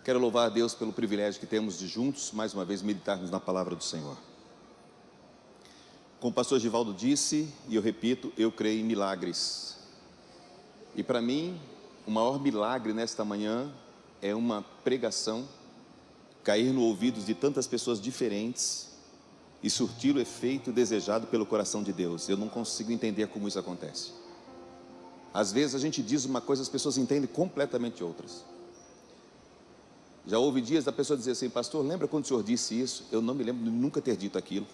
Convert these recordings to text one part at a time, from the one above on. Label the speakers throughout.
Speaker 1: Quero louvar a Deus pelo privilégio que temos de juntos, mais uma vez, meditarmos na palavra do Senhor. Como o pastor Givaldo disse, e eu repito, eu creio em milagres. E para mim, o maior milagre nesta manhã é uma pregação cair no ouvidos de tantas pessoas diferentes e surtir o efeito desejado pelo coração de Deus. Eu não consigo entender como isso acontece. Às vezes a gente diz uma coisa, as pessoas entendem completamente outras. Já houve dias da pessoa dizer assim: pastor, lembra quando o senhor disse isso? Eu não me lembro de nunca ter dito aquilo.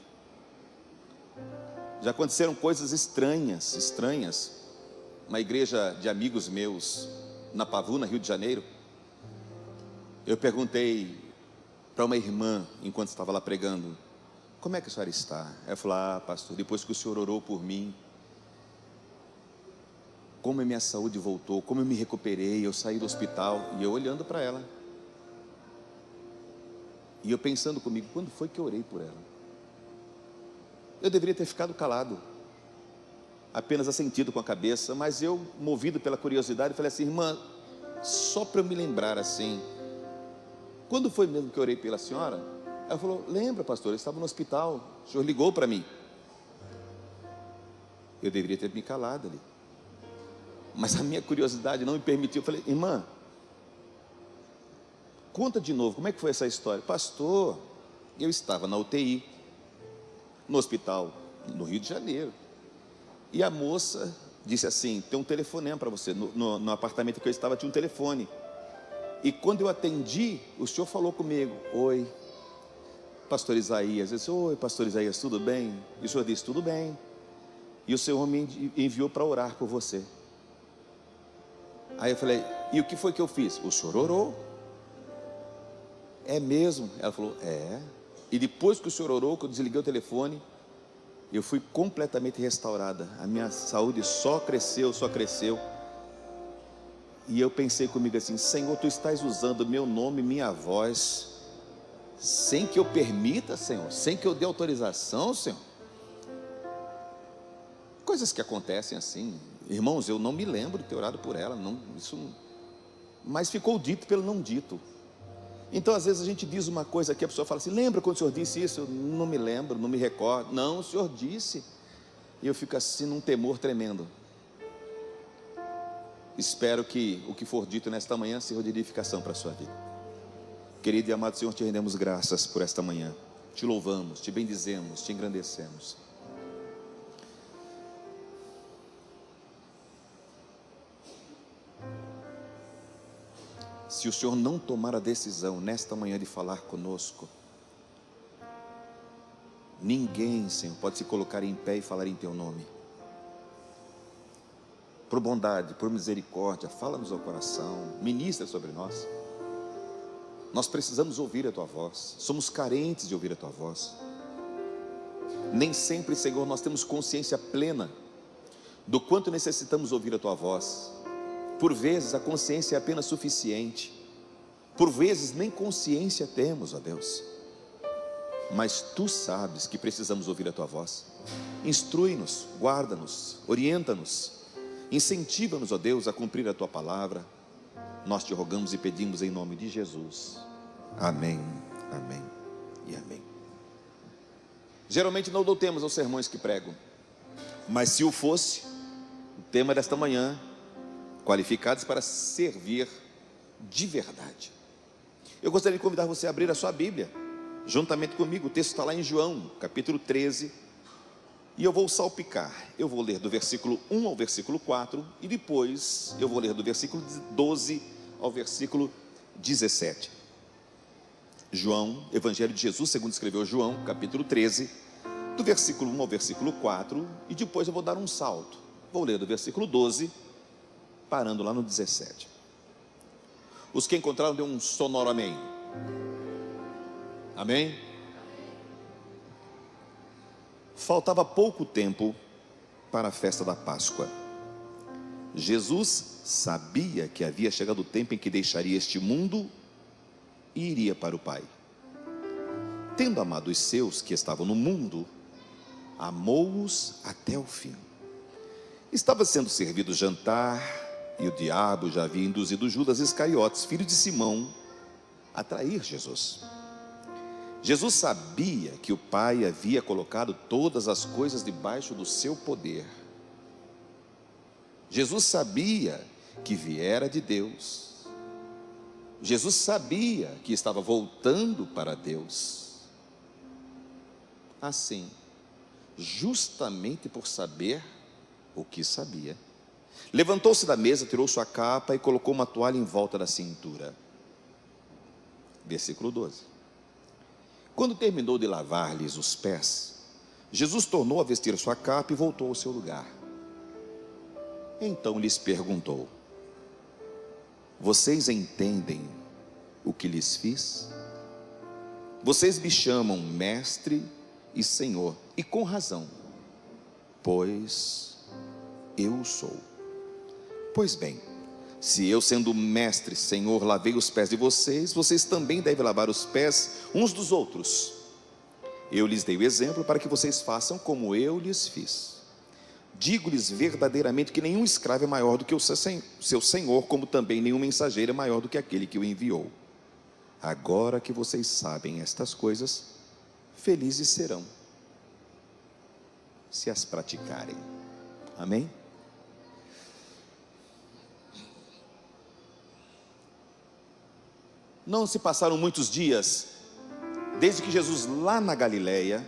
Speaker 1: Já aconteceram coisas estranhas, uma igreja de amigos meus, na Pavuna, Rio de Janeiro. Eu perguntei para uma irmã, enquanto estava lá pregando: como é que a senhora está? Ela falou: ah, pastor, depois que o senhor orou por mim, como a minha saúde voltou, como eu me recuperei, eu saí do hospital. E eu olhando para ela, e eu pensando comigo: quando foi que eu orei por ela? Eu deveria ter ficado calado, apenas assentido com a cabeça, mas eu, movido pela curiosidade, falei assim: irmã, só para eu me lembrar assim, quando foi mesmo que eu orei pela senhora? Ela falou: lembra, pastor, eu estava no hospital, o senhor ligou para mim. Eu deveria ter me calado ali, mas a minha curiosidade não me permitiu. Eu falei: irmã, conta de novo, como é que foi essa história? Pastor, eu estava na UTI, no hospital, no Rio de Janeiro, e a moça disse assim: tem um telefonema para você. No apartamento que eu estava tinha um telefone, e quando eu atendi, o senhor falou comigo: oi, pastor Isaías. Eu disse: oi, pastor Isaías, tudo bem? E o senhor disse: tudo bem, e o Senhor me enviou para orar por você. Aí eu falei: e o que foi que eu fiz? O senhor orou? É mesmo? Ela falou: é. E depois que o senhor orou, que eu desliguei o telefone, eu fui completamente restaurada. A minha saúde só cresceu. E eu pensei comigo assim: Senhor, tu estás usando meu nome, minha voz, sem que eu permita, Senhor, sem que eu dê autorização, Senhor. Coisas que acontecem assim, irmãos. Eu não me lembro de ter orado por ela, não, mas ficou dito pelo não dito. Então às vezes a gente diz uma coisa aqui, a pessoa fala assim: lembra quando o senhor disse isso? Eu não me lembro, não me recordo. Não, o senhor disse. E eu fico assim num temor tremendo. Espero que o que for dito nesta manhã sirva de edificação para a sua vida. Querido e amado Senhor, te rendemos graças por esta manhã. Te louvamos, te bendizemos, te engrandecemos. Se o Senhor não tomar a decisão nesta manhã de falar conosco, ninguém, Senhor, pode se colocar em pé e falar em teu nome. Por bondade, por misericórdia, fala-nos ao coração, ministra sobre nós. Nós precisamos ouvir a tua voz, somos carentes de ouvir a tua voz. Nem sempre, Senhor, nós temos consciência plena do quanto necessitamos ouvir a tua voz. Por vezes a consciência é apenas suficiente, por vezes nem consciência temos, ó Deus, mas tu sabes que precisamos ouvir a tua voz. Instrui-nos, guarda-nos, orienta-nos, incentiva-nos, ó Deus, a cumprir a tua palavra. Nós te rogamos e pedimos em nome de Jesus. Amém, amém e amém. Geralmente não dou temas aos sermões que prego, mas se o fosse, o tema desta manhã: qualificados para servir de verdade. Eu gostaria de convidar você a abrir a sua Bíblia juntamente comigo. O texto está lá em João, capítulo 13, e eu vou salpicar. Eu vou ler do versículo 1 ao versículo 4, e depois eu vou ler do versículo 12 ao versículo 17. João, Evangelho de Jesus segundo escreveu João, capítulo 13, do versículo 1 ao versículo 4, e depois eu vou dar um salto. Vou ler do versículo 12, parando lá no 17. Os que encontraram, dê um sonoro amém. Amém? Faltava pouco tempo para a festa da Páscoa. Jesus sabia que havia chegado o tempo em que deixaria este mundo e iria para o Pai. Tendo amado os seus que estavam no mundo, amou-os até o fim. Estava sendo servido o jantar, e o diabo já havia induzido Judas Iscariotes, filho de Simão, atrair Jesus. Jesus sabia que o Pai havia colocado todas as coisas debaixo do seu poder. Jesus sabia que viera de Deus. Jesus sabia que estava voltando para Deus. Assim, justamente por saber o que sabia, levantou-se da mesa, tirou sua capa e colocou uma toalha em volta da cintura. Versículo 12. Quando terminou de lavar-lhes os pés, Jesus tornou a vestir sua capa e voltou ao seu lugar. Então lhes perguntou: vocês entendem o que lhes fiz? Vocês me chamam mestre e senhor, e com razão, pois eu sou. Pois bem, se eu, sendo mestre, senhor, lavei os pés de vocês, vocês também devem lavar os pés uns dos outros. Eu lhes dei o exemplo para que vocês façam como eu lhes fiz. Digo-lhes verdadeiramente que nenhum escravo é maior do que o seu senhor, como também nenhum mensageiro é maior do que aquele que o enviou. Agora que vocês sabem estas coisas, felizes serão, se as praticarem. Amém? Não se passaram muitos dias desde que Jesus, lá na Galileia,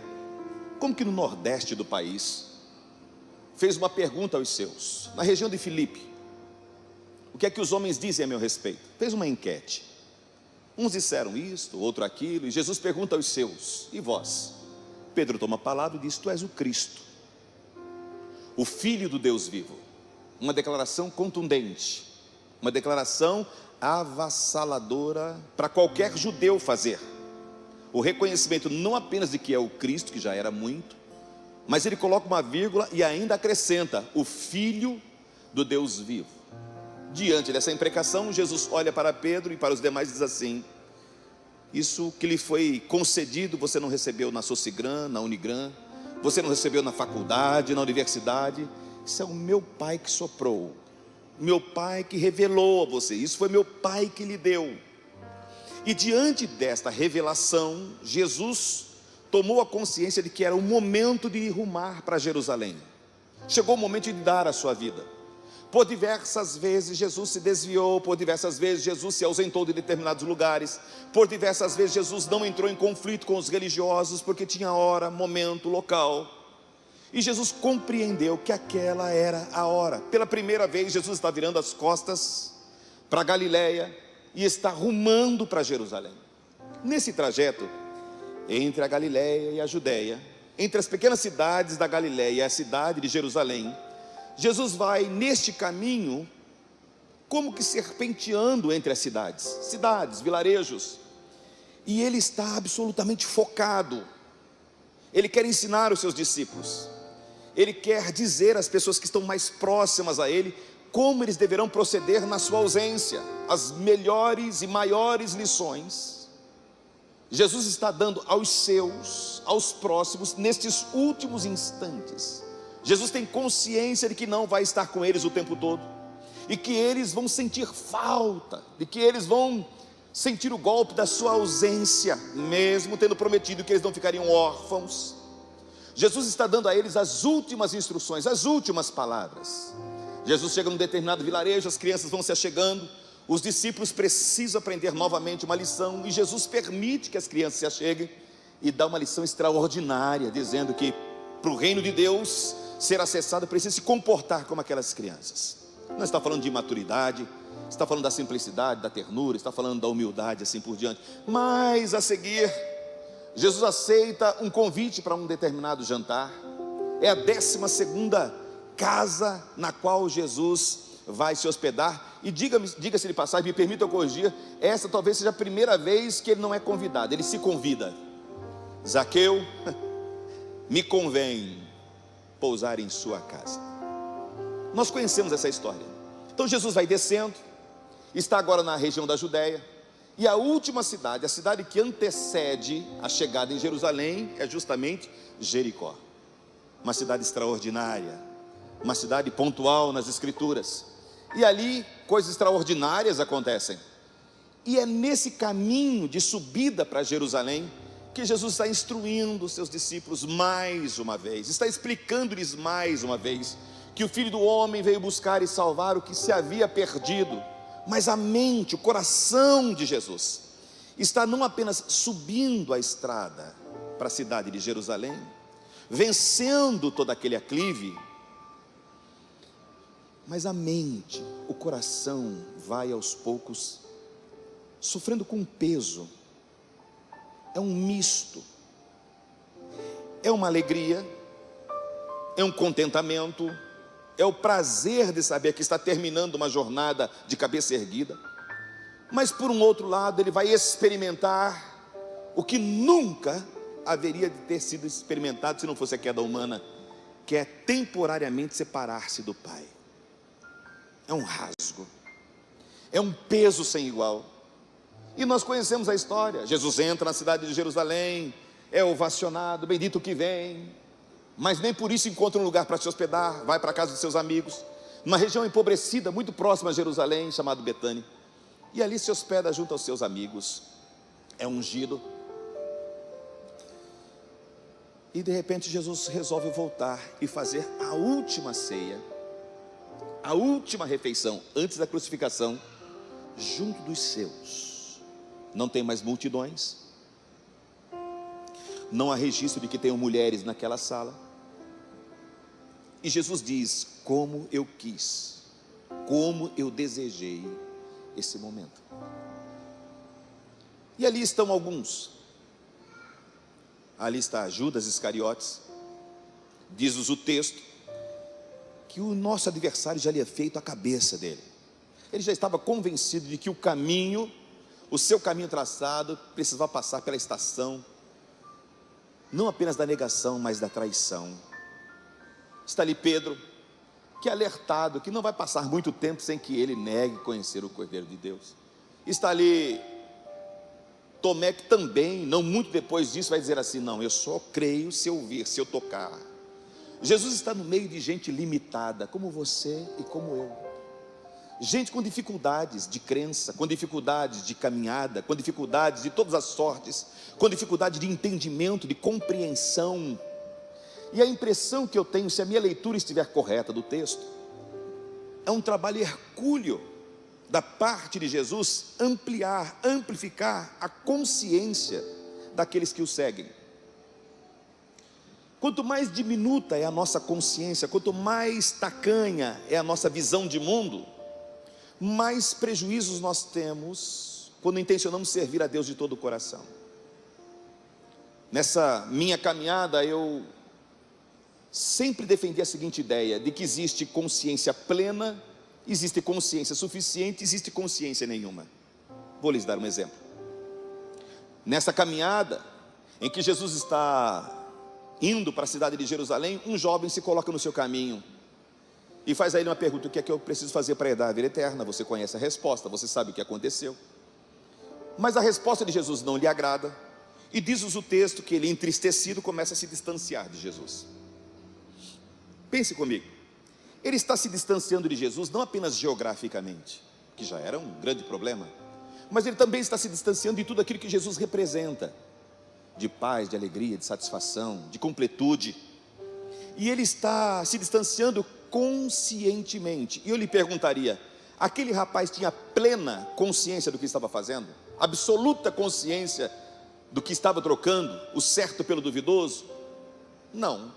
Speaker 1: como que no nordeste do país, fez uma pergunta aos seus, na região de Filipe: o que é que os homens dizem a meu respeito? Fez uma enquete. Uns disseram isto, outro aquilo, e Jesus pergunta aos seus: e vós? Pedro toma a palavra e diz: tu és o Cristo, o Filho do Deus vivo. Uma declaração contundente, uma declaração avassaladora para qualquer judeu fazer. O reconhecimento não apenas de que é o Cristo, que já era muito, mas ele coloca uma vírgula e ainda acrescenta: o Filho do Deus vivo. Diante dessa imprecação, Jesus olha para Pedro e para os demais e diz assim: isso que lhe foi concedido, você não recebeu na Socigram, na Unigran, você não recebeu na faculdade, na universidade. Isso é o meu Pai que soprou, meu Pai que revelou a você, isso foi meu Pai que lhe deu. E diante desta revelação, Jesus tomou a consciência de que era o momento de rumar para Jerusalém. Chegou o momento de dar a sua vida. Por diversas vezes Jesus se desviou, por diversas vezes Jesus se ausentou de determinados lugares, por diversas vezes Jesus não entrou em conflito com os religiosos, porque tinha hora, momento, local. E Jesus compreendeu que aquela era a hora. Pela primeira vez Jesus está virando as costas para Galileia e está rumando para Jerusalém. Nesse trajeto, entre a Galileia e a Judéia, entre as pequenas cidades da Galileia e a cidade de Jerusalém, Jesus vai neste caminho como que serpenteando entre as cidades, vilarejos, e ele está absolutamente focado. Ele quer ensinar os seus discípulos, ele quer dizer às pessoas que estão mais próximas a ele como eles deverão proceder na sua ausência, as melhores e maiores lições. Jesus está dando aos seus, aos próximos, nestes últimos instantes. Jesus tem consciência de que não vai estar com eles o tempo todo, e que eles vão sentir falta, de que eles vão sentir o golpe da sua ausência, mesmo tendo prometido que eles não ficariam órfãos. Jesus está dando a eles as últimas instruções, as últimas palavras. Jesus chega num determinado vilarejo, as crianças vão se achegando, os discípulos precisam aprender novamente uma lição, e Jesus permite que as crianças se acheguem e dá uma lição extraordinária, dizendo que para o reino de Deus ser acessado precisa se comportar como aquelas crianças. Não está falando de imaturidade, está falando da simplicidade, da ternura, está falando da humildade, assim por diante. Mas a seguir, Jesus aceita um convite para um determinado jantar. É a 12ª casa na qual Jesus vai se hospedar. E diga-se de passagem, me permita eu corrigir, essa talvez seja a primeira vez que ele não é convidado, ele se convida. Zaqueu, me convém pousar em sua casa. Nós conhecemos essa história. Então Jesus vai descendo, está agora na região da Judéia, e a última cidade, a cidade que antecede a chegada em Jerusalém, é justamente Jericó. Uma cidade extraordinária, uma cidade pontual nas Escrituras, e ali coisas extraordinárias acontecem. E é nesse caminho de subida para Jerusalém que Jesus está instruindo os seus discípulos mais uma vez, está explicando-lhes mais uma vez que o Filho do Homem veio buscar e salvar o que se havia perdido. Mas a mente, o coração de Jesus está não apenas subindo a estrada para a cidade de Jerusalém, vencendo todo aquele aclive, mas a mente, o coração vai aos poucos sofrendo com peso. É um misto, é uma alegria, é um contentamento, é o prazer de saber que está terminando uma jornada de cabeça erguida, mas por um outro lado ele vai experimentar o que nunca haveria de ter sido experimentado se não fosse a queda humana, que é temporariamente separar-se do Pai. É um rasgo, é um peso sem igual. E nós conhecemos a história. Jesus entra na cidade de Jerusalém, é ovacionado, bendito que vem, mas nem por isso encontra um lugar para se hospedar, vai para a casa de seus amigos, numa região empobrecida, muito próxima a Jerusalém, chamado Betânia, e ali se hospeda junto aos seus amigos, é ungido, e de repente Jesus resolve voltar e fazer a última ceia, a última refeição, antes da crucificação, junto dos seus. Não tem mais multidões, não há registro de que tenham mulheres naquela sala, e Jesus diz: como eu quis, como eu desejei esse momento. E ali estão alguns, ali está Judas Iscariotes. Diz-nos o texto que o nosso adversário já lhe havia feito a cabeça dele, ele já estava convencido de que o seu caminho traçado precisava passar pela estação, não apenas da negação, mas da traição. Está ali Pedro, que é alertado que não vai passar muito tempo sem que ele negue conhecer o Cordeiro de Deus. Está ali Tomé, que também, não muito depois disso, vai dizer assim: não, eu só creio se eu vir, se eu tocar. Jesus está no meio de gente limitada, como você e como eu. Gente com dificuldades de crença, com dificuldades de caminhada, com dificuldades de todas as sortes, com dificuldade de entendimento, de compreensão. E a impressão que eu tenho, se a minha leitura estiver correta do texto, é um trabalho hercúleo da parte de Jesus amplificar a consciência daqueles que o seguem. Quanto mais diminuta é a nossa consciência, quanto mais tacanha é a nossa visão de mundo, mais prejuízos nós temos quando intencionamos servir a Deus de todo o coração. Nessa minha caminhada, eu sempre defendi a seguinte ideia, de que existe consciência plena, existe consciência suficiente, existe consciência nenhuma. Vou lhes dar um exemplo. Nessa caminhada, em que Jesus está indo para a cidade de Jerusalém, um jovem se coloca no seu caminho, e faz a ele uma pergunta: o que é que eu preciso fazer para herdar a vida eterna? Você conhece a resposta, você sabe o que aconteceu. Mas a resposta de Jesus não lhe agrada, e diz-nos o texto que ele, entristecido, começa a se distanciar de Jesus. Pense comigo, ele está se distanciando de Jesus não apenas geograficamente, que já era um grande problema, mas ele também está se distanciando de tudo aquilo que Jesus representa, de paz, de alegria, de satisfação, de completude. E ele está se distanciando conscientemente. E eu lhe perguntaria: aquele rapaz tinha plena consciência do que estava fazendo? Absoluta consciência do que estava trocando o certo pelo duvidoso? Não.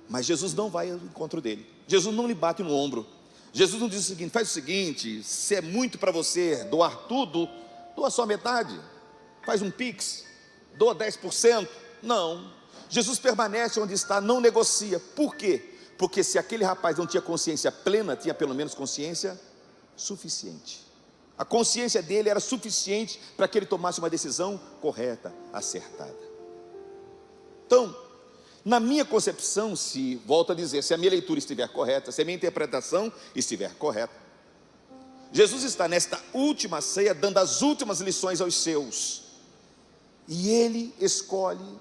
Speaker 1: Mas Jesus não vai ao encontro dele, Jesus não lhe bate no ombro, Jesus não diz o seguinte: faz o seguinte, se é muito para você doar tudo, doa só metade, faz um pix, doa 10%. Não, Jesus permanece onde está, não negocia. Por quê? Porque se aquele rapaz não tinha consciência plena, tinha pelo menos consciência suficiente. A consciência dele era suficiente para que ele tomasse uma decisão correta, acertada. Então, na minha concepção, volto a dizer, se a minha leitura estiver correta, se a minha interpretação estiver correta, Jesus está nesta última ceia dando as últimas lições aos seus, e ele escolhe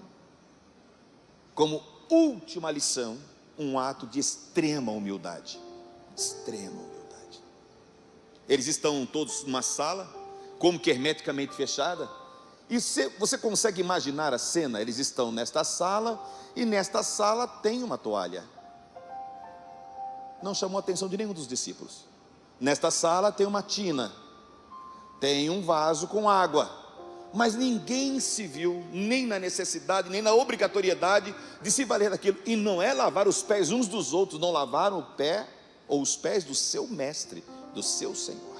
Speaker 1: como última lição um ato de extrema humildade. Extrema humildade. Eles estão todos numa sala, como que hermeticamente fechada. E você consegue imaginar a cena? Eles estão nesta sala, e nesta sala tem uma toalha. Não chamou a atenção de nenhum dos discípulos. Nesta sala tem uma tina, tem um vaso com água, mas ninguém se viu nem na necessidade, nem na obrigatoriedade de se valer daquilo. E não é lavar os pés uns dos outros, não lavaram o pé ou os pés do seu mestre, do seu Senhor.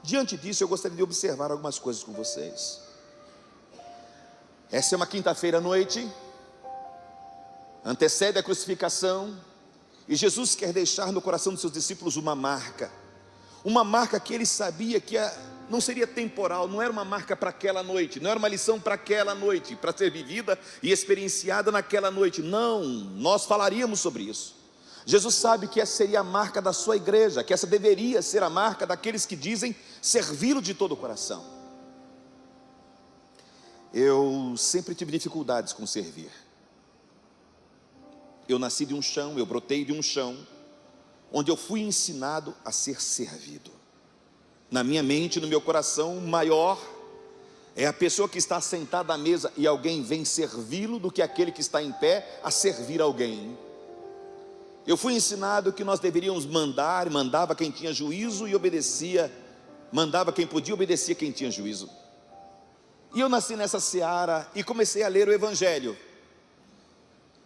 Speaker 1: Diante disso, eu gostaria de observar algumas coisas com vocês. Essa é uma quinta-feira à noite, antecede a crucificação, e Jesus quer deixar no coração dos seus discípulos uma marca que ele sabia que não seria temporal, não era uma marca para aquela noite, não era uma lição para aquela noite, para ser vivida e experienciada naquela noite. Não, nós falaríamos sobre isso. Jesus sabe que essa seria a marca da sua igreja, que essa deveria ser a marca daqueles que dizem servi-lo de todo o coração. Eu sempre tive dificuldades com servir. Eu nasci de um chão, eu brotei de um chão, onde eu fui ensinado a ser servido. Na minha mente, no meu coração, o maior é a pessoa que está sentada à mesa e alguém vem servi-lo, do que aquele que está em pé a servir alguém. Eu fui ensinado que nós deveríamos mandava quem tinha juízo e obedecia, mandava quem podia, obedecia quem tinha juízo. E eu nasci nessa seara e comecei a ler o Evangelho.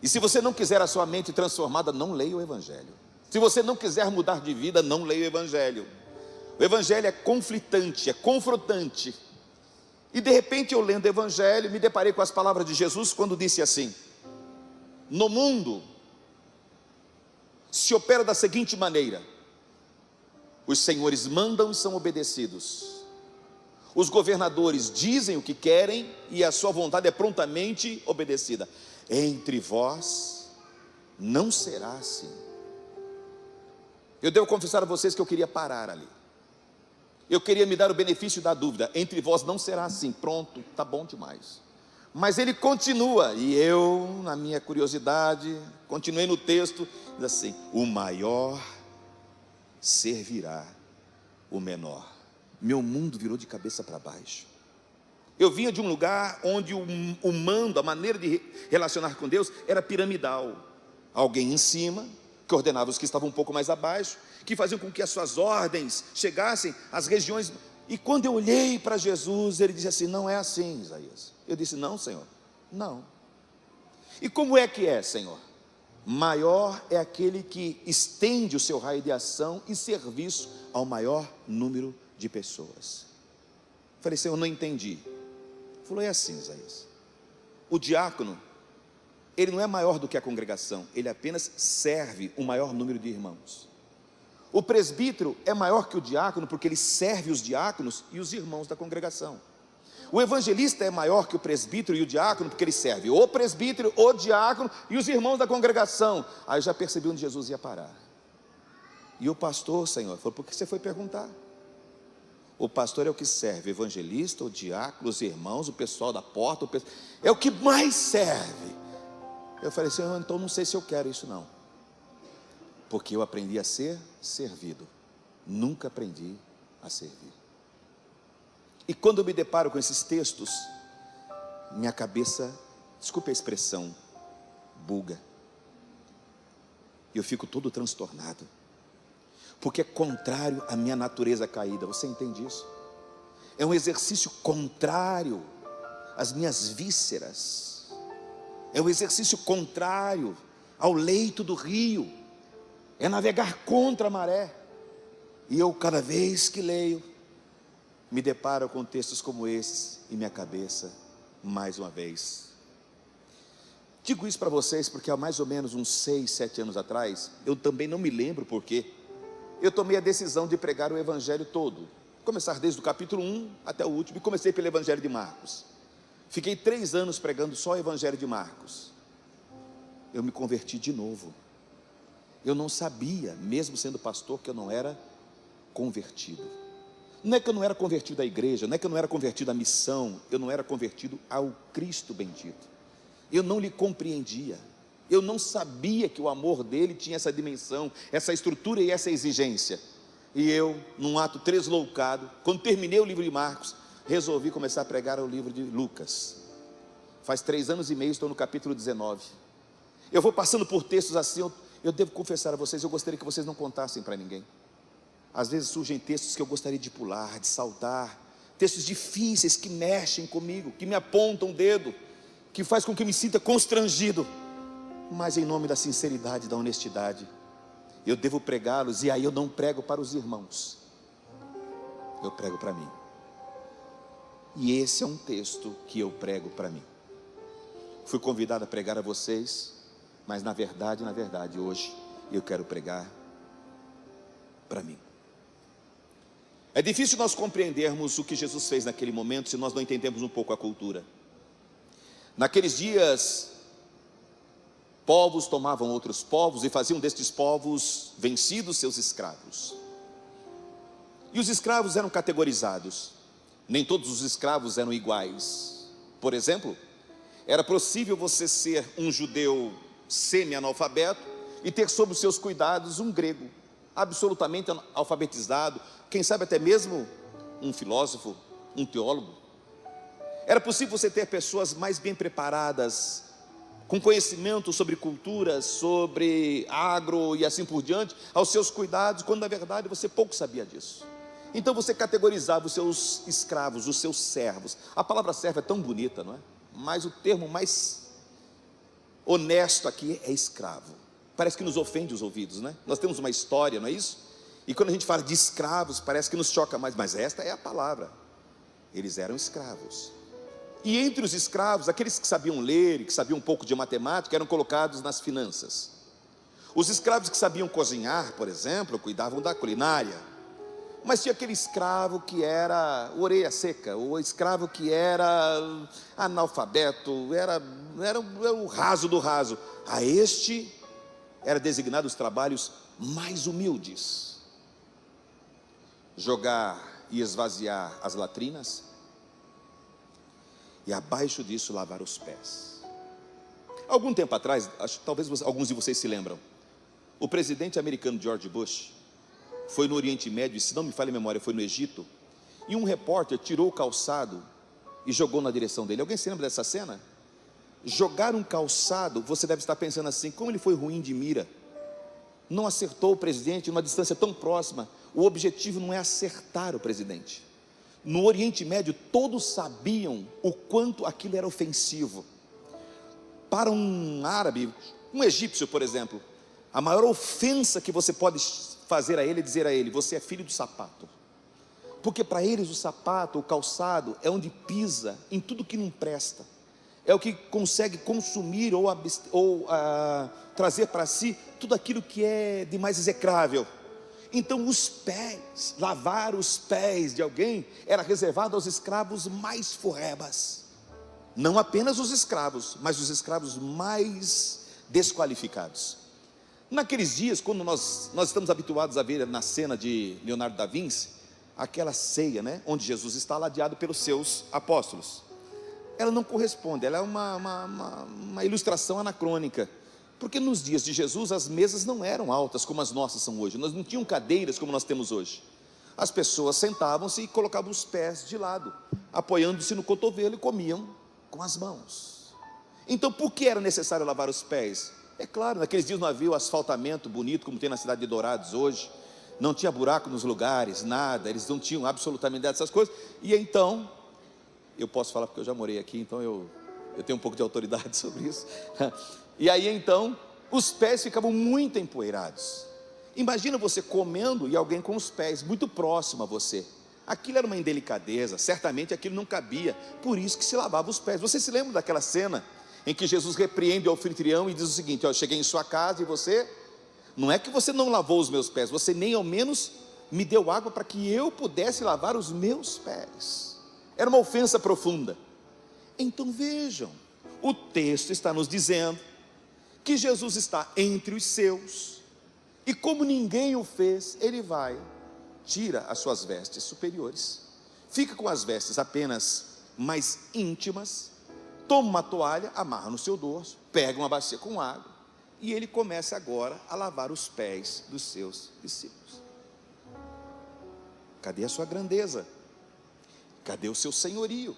Speaker 1: E se você não quiser a sua mente transformada, não leia o Evangelho. Se você não quiser mudar de vida, não leia o Evangelho. O Evangelho é conflitante, é confrontante. E de repente eu lendo o Evangelho, me deparei com as palavras de Jesus quando disse assim: no mundo se opera da seguinte maneira: os senhores mandam e são obedecidos, os governadores dizem o que querem e a sua vontade é prontamente obedecida. Entre vós não será assim. Eu devo confessar a vocês que eu queria parar ali. Eu queria me dar o benefício da dúvida. Entre vós não será assim. Pronto, tá bom demais. Mas ele continua, e eu, na minha curiosidade, continuei no texto, diz assim: o maior servirá o menor. Meu mundo virou de cabeça para baixo. Eu vinha de um lugar onde o mando, a maneira de relacionar com Deus era piramidal. Alguém em cima, que ordenava os que estavam um pouco mais abaixo, que faziam com que as suas ordens chegassem às regiões. E quando eu olhei para Jesus, ele disse assim: não é assim, Isaías. Eu disse: não, Senhor, não. E como é que é, Senhor? Maior é aquele que estende o seu raio de ação e serviço ao maior número de pessoas. Falei: Senhor, não entendi. Ele falou: é assim, Isaías, o diácono, ele não é maior do que a congregação, ele apenas serve o maior número de irmãos. O presbítero é maior que o diácono, porque ele serve os diáconos e os irmãos da congregação. O evangelista é maior que o presbítero e o diácono, porque ele serve o presbítero, o diácono e os irmãos da congregação. Aí eu já percebi onde Jesus ia parar. E o pastor, Senhor, falou: por que você foi perguntar? O pastor é o que serve, o evangelista, o diácono, os irmãos, o pessoal da porta, é o que mais serve. Eu falei: Senhor, então não sei se eu quero isso não, porque eu aprendi a ser servido, nunca aprendi a servir. E quando eu me deparo com esses textos, minha cabeça, desculpe a expressão, buga. Eu fico todo transtornado, porque é contrário à minha natureza caída. Você entende isso? É um exercício contrário às minhas vísceras, é um exercício contrário ao leito do rio, é navegar contra a maré. E eu, cada vez que leio, me deparo com textos como esses e minha cabeça, mais uma vez. Digo isso para vocês porque há mais ou menos uns 6, 7 anos atrás, eu também não me lembro porque eu tomei a decisão de pregar o Evangelho todo, começar desde o capítulo 1 até o último, e comecei pelo Evangelho de Marcos. Fiquei 3 anos pregando só o Evangelho de Marcos. Eu me converti de novo. Eu não sabia, mesmo sendo pastor, que eu não era convertido. Não é que eu não era convertido à igreja, não é que eu não era convertido à missão, eu não era convertido ao Cristo bendito. Eu não lhe compreendia, eu não sabia que o amor dele tinha essa dimensão, essa estrutura e essa exigência. E eu, num ato tresloucado, quando terminei o livro de Marcos, resolvi começar a pregar o livro de Lucas. Faz 3 anos e meio, estou no capítulo 19. Eu vou passando por textos assim, eu devo confessar a vocês, eu gostaria que vocês não contassem para ninguém. Às vezes surgem textos que eu gostaria de pular, de saltar, textos difíceis que mexem comigo, que me apontam o dedo, que faz com que eu me sinta constrangido, mas em nome da sinceridade, da honestidade, eu devo pregá-los. E aí eu não prego para os irmãos, eu prego para mim. E esse é um texto que eu prego para mim. Fui convidado a pregar a vocês, mas na verdade, hoje eu quero pregar para mim. É difícil nós compreendermos o que Jesus fez naquele momento se nós não entendemos um pouco a cultura. Naqueles dias, povos tomavam outros povos e faziam destes povos vencidos seus escravos. E os escravos eram categorizados. Nem todos os escravos eram iguais. Por exemplo, era possível você ser um judeu semi-analfabeto e ter sob os seus cuidados um grego absolutamente alfabetizado, quem sabe até mesmo um filósofo, um teólogo. Era possível você ter pessoas mais bem preparadas, com conhecimento sobre culturas, sobre agro e assim por diante, aos seus cuidados, quando na verdade você pouco sabia disso. Então você categorizava os seus escravos, os seus servos. A palavra servo é tão bonita, não é? Mas o termo mais honesto aqui é escravo. Parece que nos ofende os ouvidos, né? Nós temos uma história, não é isso? E quando a gente fala de escravos, parece que nos choca mais, mas esta é a palavra. Eles eram escravos. E entre os escravos, aqueles que sabiam ler e que sabiam um pouco de matemática, eram colocados nas finanças. Os escravos que sabiam cozinhar, por exemplo, cuidavam da culinária. Mas tinha aquele escravo que era orelha seca, o escravo que era analfabeto, era o raso do raso. A este era designado os trabalhos mais humildes: jogar e esvaziar as latrinas, e abaixo disso lavar os pés. Algum tempo atrás, talvez alguns de vocês se lembram, o presidente americano George Bush foi no Oriente Médio, e se não me falha a memória, foi no Egito, e um repórter tirou o calçado e jogou na direção dele. Alguém se lembra dessa cena? Jogar um calçado, você deve estar pensando assim: como ele foi ruim de mira, não acertou o presidente numa distância tão próxima. O objetivo não é acertar o presidente. No Oriente Médio, todos sabiam o quanto aquilo era ofensivo. Para um árabe, um egípcio, por exemplo, a maior ofensa que você pode fazer a ele é dizer a ele: você é filho do sapato. Porque para eles o sapato, o calçado, é onde pisa em tudo que não presta. É o que consegue consumir ou trazer para si tudo aquilo que é de mais execrável. Então os pés, lavar os pés de alguém, era reservado aos escravos mais forrebas. Não apenas os escravos, mas os escravos mais desqualificados. Naqueles dias, quando nós estamos habituados a ver na cena de Leonardo da Vinci, aquela ceia, né, onde Jesus está ladeado pelos seus apóstolos, ela não corresponde, ela é uma ilustração anacrônica, porque nos dias de Jesus as mesas não eram altas como as nossas são hoje, nós não tínhamos cadeiras como nós temos hoje. As pessoas sentavam-se e colocavam os pés de lado, apoiando-se no cotovelo, e comiam com as mãos. Então por que era necessário lavar os pés? É claro, naqueles dias não havia o asfaltamento bonito como tem na cidade de Dourados hoje, não tinha buraco nos lugares, nada, eles não tinham absolutamente essas coisas. E então, eu posso falar porque eu já morei aqui, então eu tenho um pouco de autoridade sobre isso. E aí então, os pés ficavam muito empoeirados. Imagina você comendo e alguém com os pés muito próximo a você. Aquilo era uma indelicadeza, certamente aquilo não cabia, por isso que se lavava os pés. Você se lembra daquela cena em que Jesus repreende o anfitrião e diz o seguinte: ó, eu cheguei em sua casa e você, não é que você não lavou os meus pés, você nem ao menos me deu água para que eu pudesse lavar os meus pés. Era uma ofensa profunda. Então vejam, o texto está nos dizendo que Jesus está entre os seus, e como ninguém o fez, ele vai, tira as suas vestes superiores, fica com as vestes apenas mais íntimas, toma uma toalha, amarra no seu dorso, pega uma bacia com água, e ele começa agora a lavar os pés dos seus discípulos. Cadê a sua grandeza? Cadê o seu senhorio?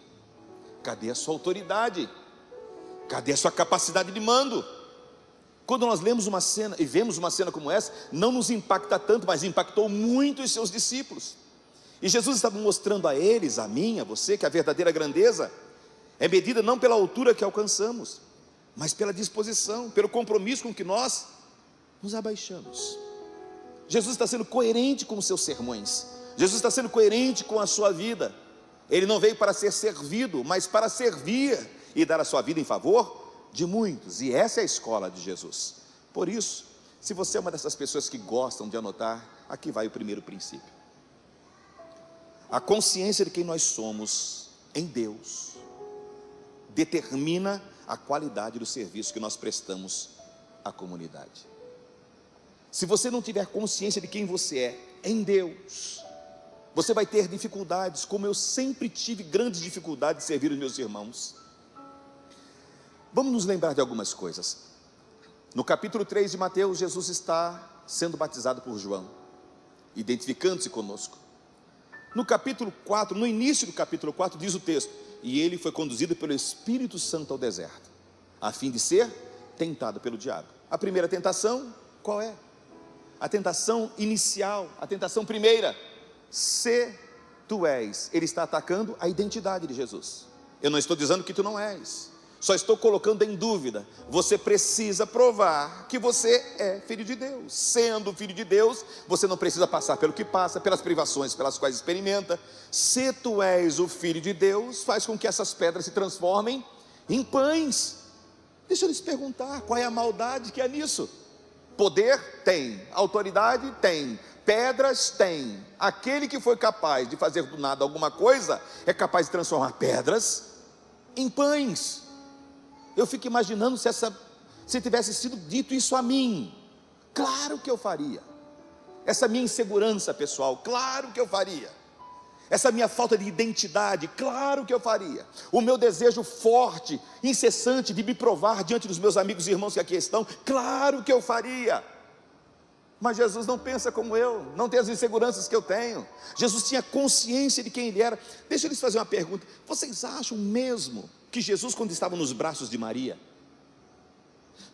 Speaker 1: Cadê a sua autoridade? Cadê a sua capacidade de mando? Quando nós lemos uma cena e vemos uma cena como essa, não nos impacta tanto, mas impactou muito os seus discípulos. E Jesus estava mostrando a eles, a mim, a você, que a verdadeira grandeza é medida não pela altura que alcançamos, mas pela disposição, pelo compromisso com que nós nos abaixamos. Jesus está sendo coerente com os seus sermões. Jesus está sendo coerente com a sua vida. Ele não veio para ser servido, mas para servir e dar a sua vida em favor de muitos. E essa é a escola de Jesus. Por isso, se você é uma dessas pessoas que gostam de anotar, aqui vai o primeiro princípio. A consciência de quem nós somos em Deus determina a qualidade do serviço que nós prestamos à comunidade. Se você não tiver consciência de quem você é em Deus, você vai ter dificuldades, como eu sempre tive grandes dificuldades de servir os meus irmãos. Vamos nos lembrar de algumas coisas. No capítulo 3 de Mateus, Jesus está sendo batizado por João, identificando-se conosco. No capítulo 4, no início do capítulo 4, diz o texto: e ele foi conduzido pelo Espírito Santo ao deserto, a fim de ser tentado pelo diabo. A primeira tentação, qual é? A tentação inicial, a tentação primeira: se tu és. Ele está atacando a identidade de Jesus. Eu não estou dizendo que tu não és, só estou colocando em dúvida. Você precisa provar que você é filho de Deus. Sendo filho de Deus, você não precisa passar pelo que passa, pelas privações pelas quais experimenta. Se tu és o filho de Deus, faz com que essas pedras se transformem em pães. Deixa eu lhes perguntar, qual é a maldade que é nisso? Poder tem, autoridade tem, pedras tem. Aquele que foi capaz de fazer do nada alguma coisa, é capaz de transformar pedras em pães. Eu fico imaginando se tivesse sido dito isso a mim, claro que eu faria. Essa minha insegurança pessoal, claro que eu faria. Essa minha falta de identidade, claro que eu faria. O meu desejo forte, incessante de me provar diante dos meus amigos e irmãos que aqui estão, claro que eu faria. Mas Jesus não pensa como eu, não tem as inseguranças que eu tenho. Jesus tinha consciência de quem ele era. Deixa eu lhes fazer uma pergunta: vocês acham mesmo que Jesus, quando estava nos braços de Maria,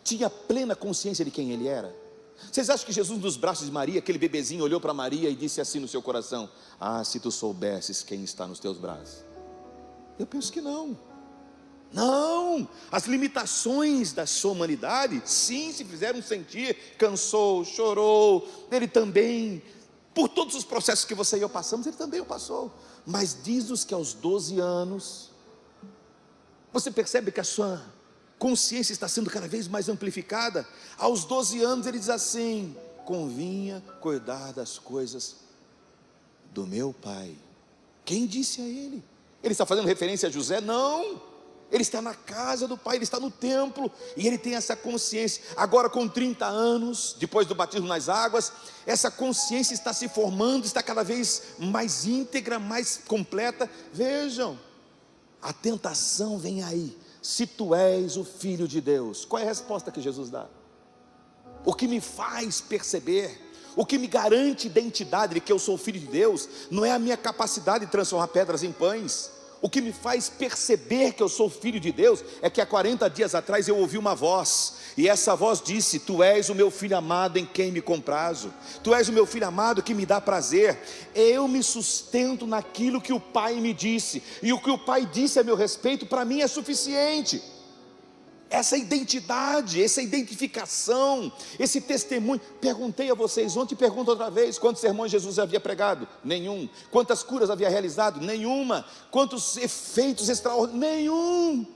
Speaker 1: tinha plena consciência de quem ele era? Vocês acham que Jesus, nos braços de Maria, aquele bebezinho, olhou para Maria e disse assim no seu coração: ah, se tu soubesses quem está nos teus braços? Eu penso que não. Não, as limitações da sua humanidade, sim, se fizeram sentir. Cansou, chorou, ele também, por todos os processos que você e eu passamos, ele também o passou. Mas diz-nos que aos 12 anos, você percebe que a sua consciência está sendo cada vez mais amplificada. Aos 12 anos ele diz assim: convinha cuidar das coisas do meu pai. Quem disse a ele? Ele está fazendo referência a José? Não, ele está na casa do pai, ele está no templo, e ele tem essa consciência. Agora com 30 anos, depois do batismo nas águas, essa consciência está se formando, está cada vez mais íntegra, mais completa. Vejam, a tentação vem aí: se tu és o filho de Deus. Qual é a resposta que Jesus dá? O que me faz perceber, o que me garante identidade de que eu sou filho de Deus, não é a minha capacidade de transformar pedras em pães. O que me faz perceber que eu sou filho de Deus é que há 40 dias atrás eu ouvi uma voz, e essa voz disse: tu és o meu filho amado em quem me comprazo. Tu és o meu filho amado que me dá prazer. Eu me sustento naquilo que o Pai me disse, e o que o Pai disse a meu respeito para mim é suficiente. Essa identidade, essa identificação, esse testemunho. Perguntei a vocês ontem e pergunto outra vez: quantos sermões Jesus havia pregado? Nenhum. Quantas curas havia realizado? Nenhuma. Quantos efeitos extraordinários? Nenhum.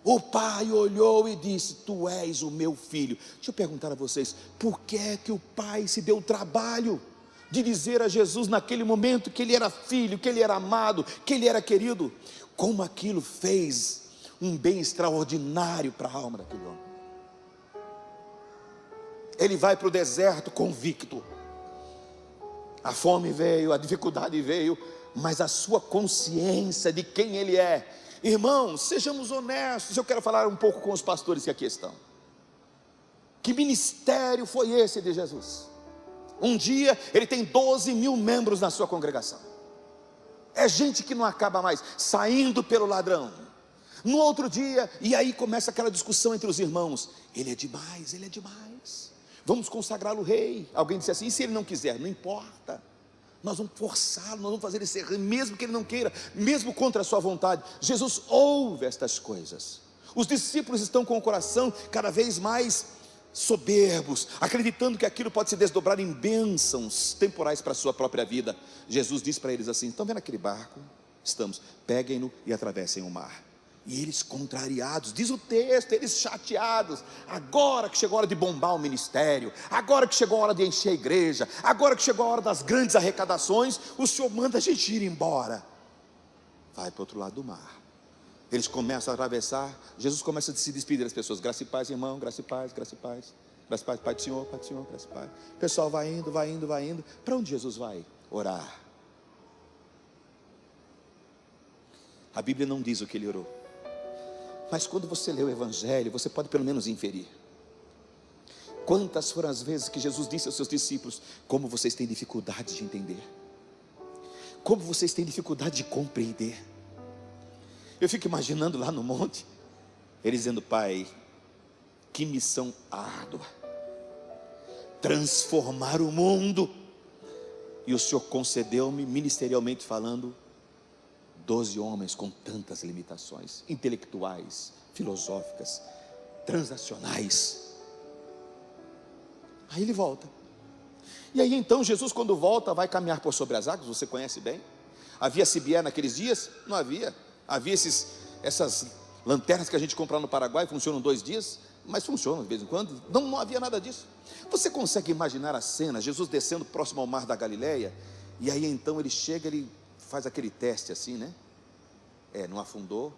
Speaker 1: O pai olhou e disse: tu és o meu filho. Deixa eu perguntar a vocês: por que é que o pai se deu o trabalho de dizer a Jesus naquele momento que ele era filho, que ele era amado, que ele era querido? Como aquilo fez um bem extraordinário para a alma daquele homem. Ele vai para o deserto convicto. A fome veio, a dificuldade veio, mas a sua consciência de quem ele é. Irmãos, sejamos honestos. Eu quero falar um pouco com os pastores que aqui estão. Que ministério foi esse de Jesus? Um dia ele tem 12.000 membros na sua congregação. É gente que não acaba mais, saindo pelo ladrão. No outro dia, e aí começa aquela discussão entre os irmãos: ele é demais, ele é demais, vamos consagrá-lo rei. Alguém disse assim: e se ele não quiser? Não importa, nós vamos forçá-lo, nós vamos fazer ele ser rei, mesmo que ele não queira, mesmo contra a sua vontade. Jesus ouve estas coisas. Os discípulos estão com o coração cada vez mais soberbos, acreditando que aquilo pode se desdobrar em bênçãos temporais para a sua própria vida. Jesus diz para eles assim: estão vendo aquele barco? Estamos, peguem-no e atravessem o mar. E eles contrariados, diz o texto, eles chateados. Agora que chegou a hora de bombar o ministério, agora que chegou a hora de encher a igreja, agora que chegou a hora das grandes arrecadações, o Senhor manda a gente ir embora. Vai para o outro lado do mar. Eles começam a atravessar. Jesus começa a se despedir das pessoas: graça e paz, irmão, graça e paz, graça e paz, graça e paz, Pai do Senhor, Pai do Senhor, graça e paz. O pessoal vai indo, vai indo, vai indo. Para onde Jesus vai? Orar. A Bíblia não diz o que ele orou, mas quando você lê o Evangelho, você pode pelo menos inferir. Quantas foram as vezes que Jesus disse aos seus discípulos: como vocês têm dificuldade de entender, como vocês têm dificuldade de compreender. Eu fico imaginando lá no monte, ele dizendo: Pai, que missão árdua, transformar o mundo, e o Senhor concedeu-me, ministerialmente falando, 12 homens com tantas limitações, intelectuais, filosóficas, transacionais. Aí ele volta, e aí então Jesus, quando volta, vai caminhar por sobre as águas. Você conhece bem. Havia cibié naqueles dias? Não havia. Havia essas lanternas que a gente compra no Paraguai, funcionam 2 dias, mas funcionam de vez em quando. Não havia nada disso. Você consegue imaginar a cena, Jesus descendo próximo ao mar da Galileia, e aí então ele chega, ele faz aquele teste assim, né? Não afundou.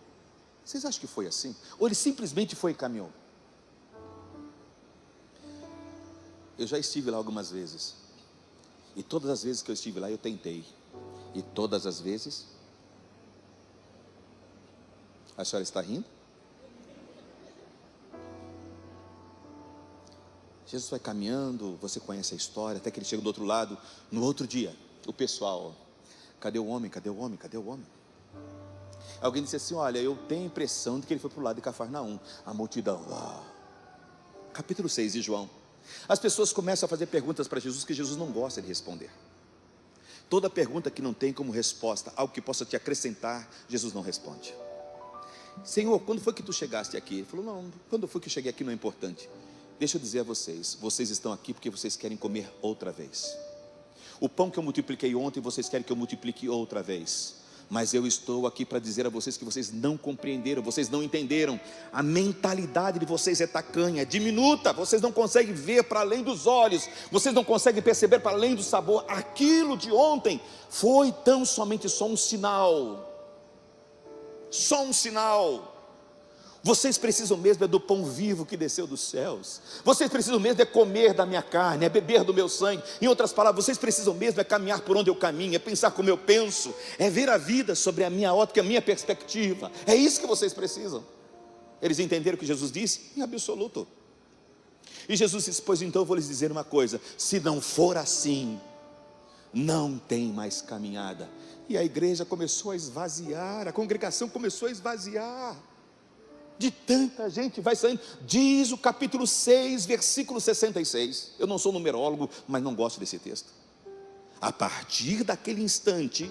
Speaker 1: Vocês acham que foi assim? Ou ele simplesmente foi e caminhou? Eu já estive lá algumas vezes, e todas as vezes que eu estive lá eu tentei, e todas as vezes... A senhora está rindo? Jesus vai caminhando, você conhece a história, até que ele chega do outro lado. No outro dia, o pessoal: cadê o homem, cadê o homem, cadê o homem? Alguém disse assim: olha, eu tenho a impressão de que ele foi para o lado de Cafarnaum. A multidão, capítulo 6 de João. As pessoas começam a fazer perguntas para Jesus que Jesus não gosta de responder. Toda pergunta que não tem como resposta algo que possa te acrescentar, Jesus não responde. Senhor, quando foi que tu chegaste aqui? Ele falou: não, quando foi que eu cheguei aqui não é importante. Deixa eu dizer a vocês, vocês estão aqui porque vocês querem comer outra vez. O pão que eu multipliquei ontem, vocês querem que eu multiplique outra vez. Mas eu estou aqui para dizer a vocês que vocês não compreenderam, vocês não entenderam. A mentalidade de vocês é tacanha, é diminuta. Vocês não conseguem ver para além dos olhos, vocês não conseguem perceber para além do sabor. Aquilo de ontem foi tão somente só um sinal. Só um sinal. Vocês precisam mesmo é do pão vivo que desceu dos céus. Vocês precisam mesmo é comer da minha carne, é beber do meu sangue. Em outras palavras, vocês precisam mesmo é caminhar por onde eu caminho, é pensar como eu penso, é ver a vida sobre a minha ótica, a minha perspectiva. É isso que vocês precisam. Eles entenderam o que Jesus disse? Em absoluto. E Jesus disse: pois então eu vou lhes dizer uma coisa: se não for assim, não tem mais caminhada. E a igreja começou a esvaziar, a congregação começou a esvaziar, de tanta gente vai saindo. Diz o capítulo 6, versículo 66. Eu não sou numerólogo, mas não gosto desse texto. A partir daquele instante,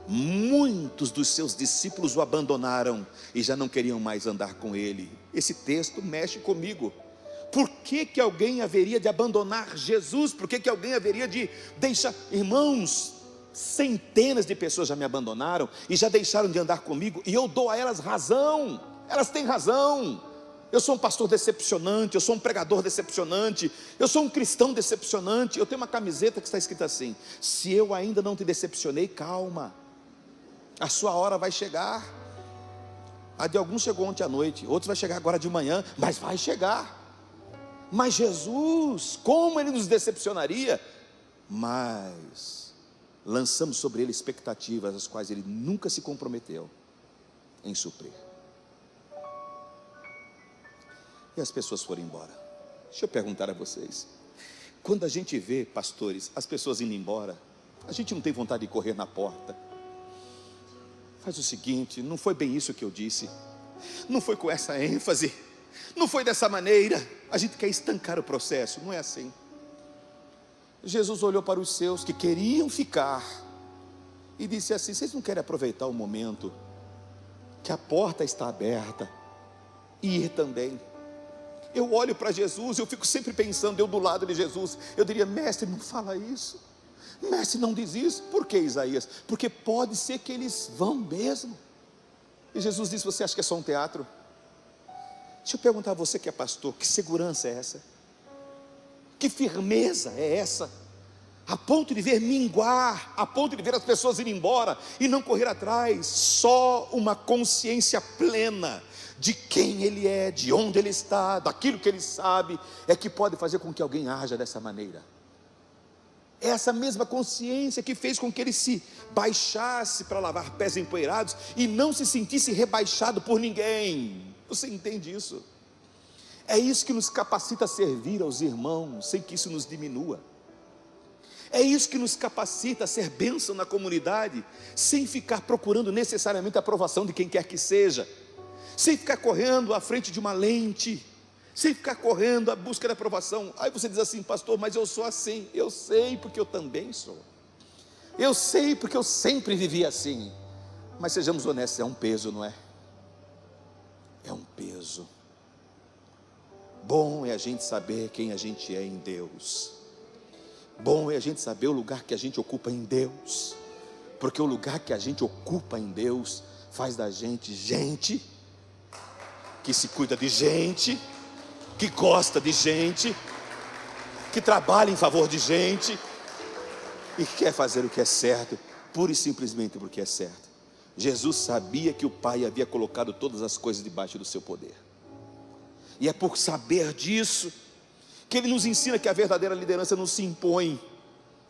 Speaker 1: muitos dos seus discípulos o abandonaram e já não queriam mais andar com ele. Esse texto mexe comigo. Por que que alguém haveria de abandonar Jesus? Por que que alguém haveria de deixar? Irmãos, centenas de pessoas já me abandonaram e já deixaram de andar comigo, e eu dou a elas razão. Elas têm razão. Eu sou um pastor decepcionante, eu sou um pregador decepcionante, eu sou um cristão decepcionante. Eu tenho uma camiseta que está escrita assim: se eu ainda não te decepcionei, calma, a sua hora vai chegar. A de alguns chegou ontem à noite, outros vai chegar agora de manhã, mas vai chegar. Mas Jesus, como ele nos decepcionaria? Mas lançamos sobre ele expectativas as quais ele nunca se comprometeu em suprir. E as pessoas foram embora. Deixa eu perguntar a vocês: Quando a gente vê, pastores, as pessoas indo embora, a gente não tem vontade de correr na porta. Faz o seguinte, não foi bem isso que eu disse, não foi com essa ênfase, não foi dessa maneira. A gente quer estancar o processo, não é assim. Jesus olhou para os seus que queriam ficar e disse assim: vocês não querem aproveitar o momento que a porta está aberta e ir também? Eu olho para Jesus, eu fico sempre pensando, eu do lado de Jesus, eu diria: mestre, não fala isso, mestre, não diz isso. Por que, Isaías? Porque pode ser que eles vão mesmo. E Jesus disse: você acha que é só um teatro? Deixa eu perguntar a você que é pastor, que segurança é essa? Que firmeza é essa? A ponto de ver minguar, a ponto de ver as pessoas irem embora e não correr atrás. Só uma consciência plena de quem ele é, de onde ele está, daquilo que ele sabe, é que pode fazer com que alguém haja dessa maneira. É essa mesma consciência que fez com que ele se baixasse para lavar pés empoeirados e não se sentisse rebaixado por ninguém. Você entende isso? É isso que nos capacita a servir aos irmãos, sem que isso nos diminua. É isso que nos capacita a ser bênção na comunidade, sem ficar procurando necessariamente a aprovação de quem quer que seja, sem ficar correndo à frente de uma lente, sem ficar correndo à busca da aprovação. Aí você diz assim: pastor, mas eu sou assim. Eu sei, porque eu também sou. Eu sei, porque eu sempre vivi assim. Mas sejamos honestos, é um peso, não é? É um peso. Bom é a gente saber quem a gente é em Deus. Bom é a gente saber o lugar que a gente ocupa em Deus. Porque o lugar que a gente ocupa em Deus faz da gente gente que se cuida de gente, que gosta de gente, que trabalha em favor de gente e que quer fazer o que é certo, pura e simplesmente porque é certo. Jesus sabia que o Pai havia colocado todas as coisas debaixo do seu poder. E é por saber disso que ele nos ensina que a verdadeira liderança não se impõe.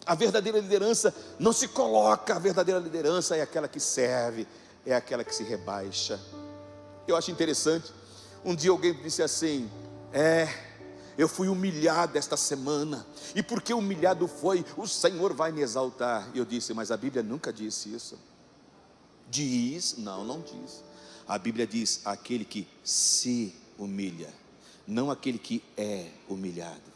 Speaker 1: A verdadeira liderança não se coloca. A verdadeira liderança é aquela que serve, é aquela que se rebaixa. Eu acho interessante, um dia alguém disse assim: eu fui humilhado esta semana, e porque humilhado foi, o Senhor vai me exaltar. E eu disse: mas a Bíblia nunca disse isso. Diz? Não, não diz. A Bíblia diz: aquele que se humilha, não aquele que é humilhado.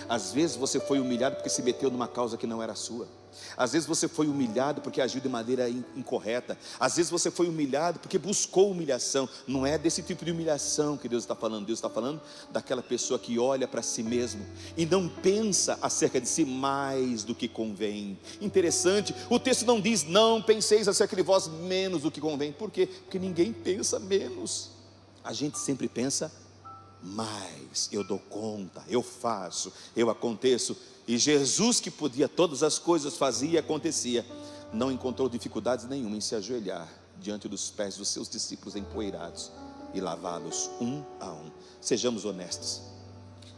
Speaker 1: Às vezes você foi humilhado porque se meteu numa causa que não era sua. Às vezes você foi humilhado porque agiu de maneira incorreta. Às vezes você foi humilhado porque buscou humilhação. Não é desse tipo de humilhação que Deus está falando. Deus está falando daquela pessoa que olha para si mesmo e não pensa acerca de si mais do que convém. Interessante, o texto não diz: não penseis acerca de vós menos do que convém. Por quê? Porque ninguém pensa menos. A gente sempre pensa mais. Eu dou conta, eu faço, eu aconteço. E Jesus, que podia todas as coisas, fazia e acontecia, não encontrou dificuldades nenhuma em se ajoelhar diante dos pés dos seus discípulos empoeirados e lavá-los um a um. Sejamos honestos,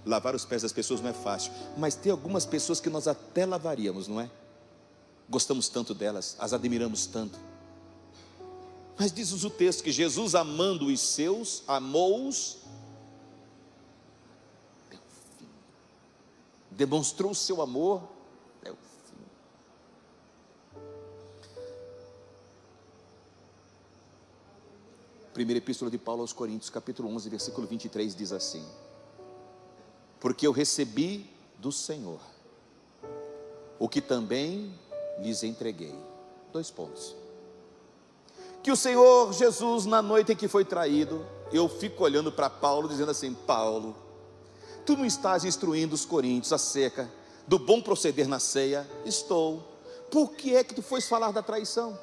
Speaker 1: lavar os pés das pessoas não é fácil, mas tem algumas pessoas que nós até lavaríamos, não é? Gostamos tanto delas, as admiramos tanto. Mas diz-nos o texto que Jesus, amando os seus, amou-os, demonstrou o seu amor até o fim. Primeira Epístola de Paulo aos Coríntios, capítulo 11, versículo 23, diz assim: porque eu recebi do Senhor o que também lhes entreguei. 2 pontos. Que o Senhor Jesus, na noite em que foi traído, eu fico olhando para Paulo, dizendo assim: Paulo, tu não estás instruindo os coríntios acerca do bom proceder na ceia? Estou. Por que é que tu foste falar da traição?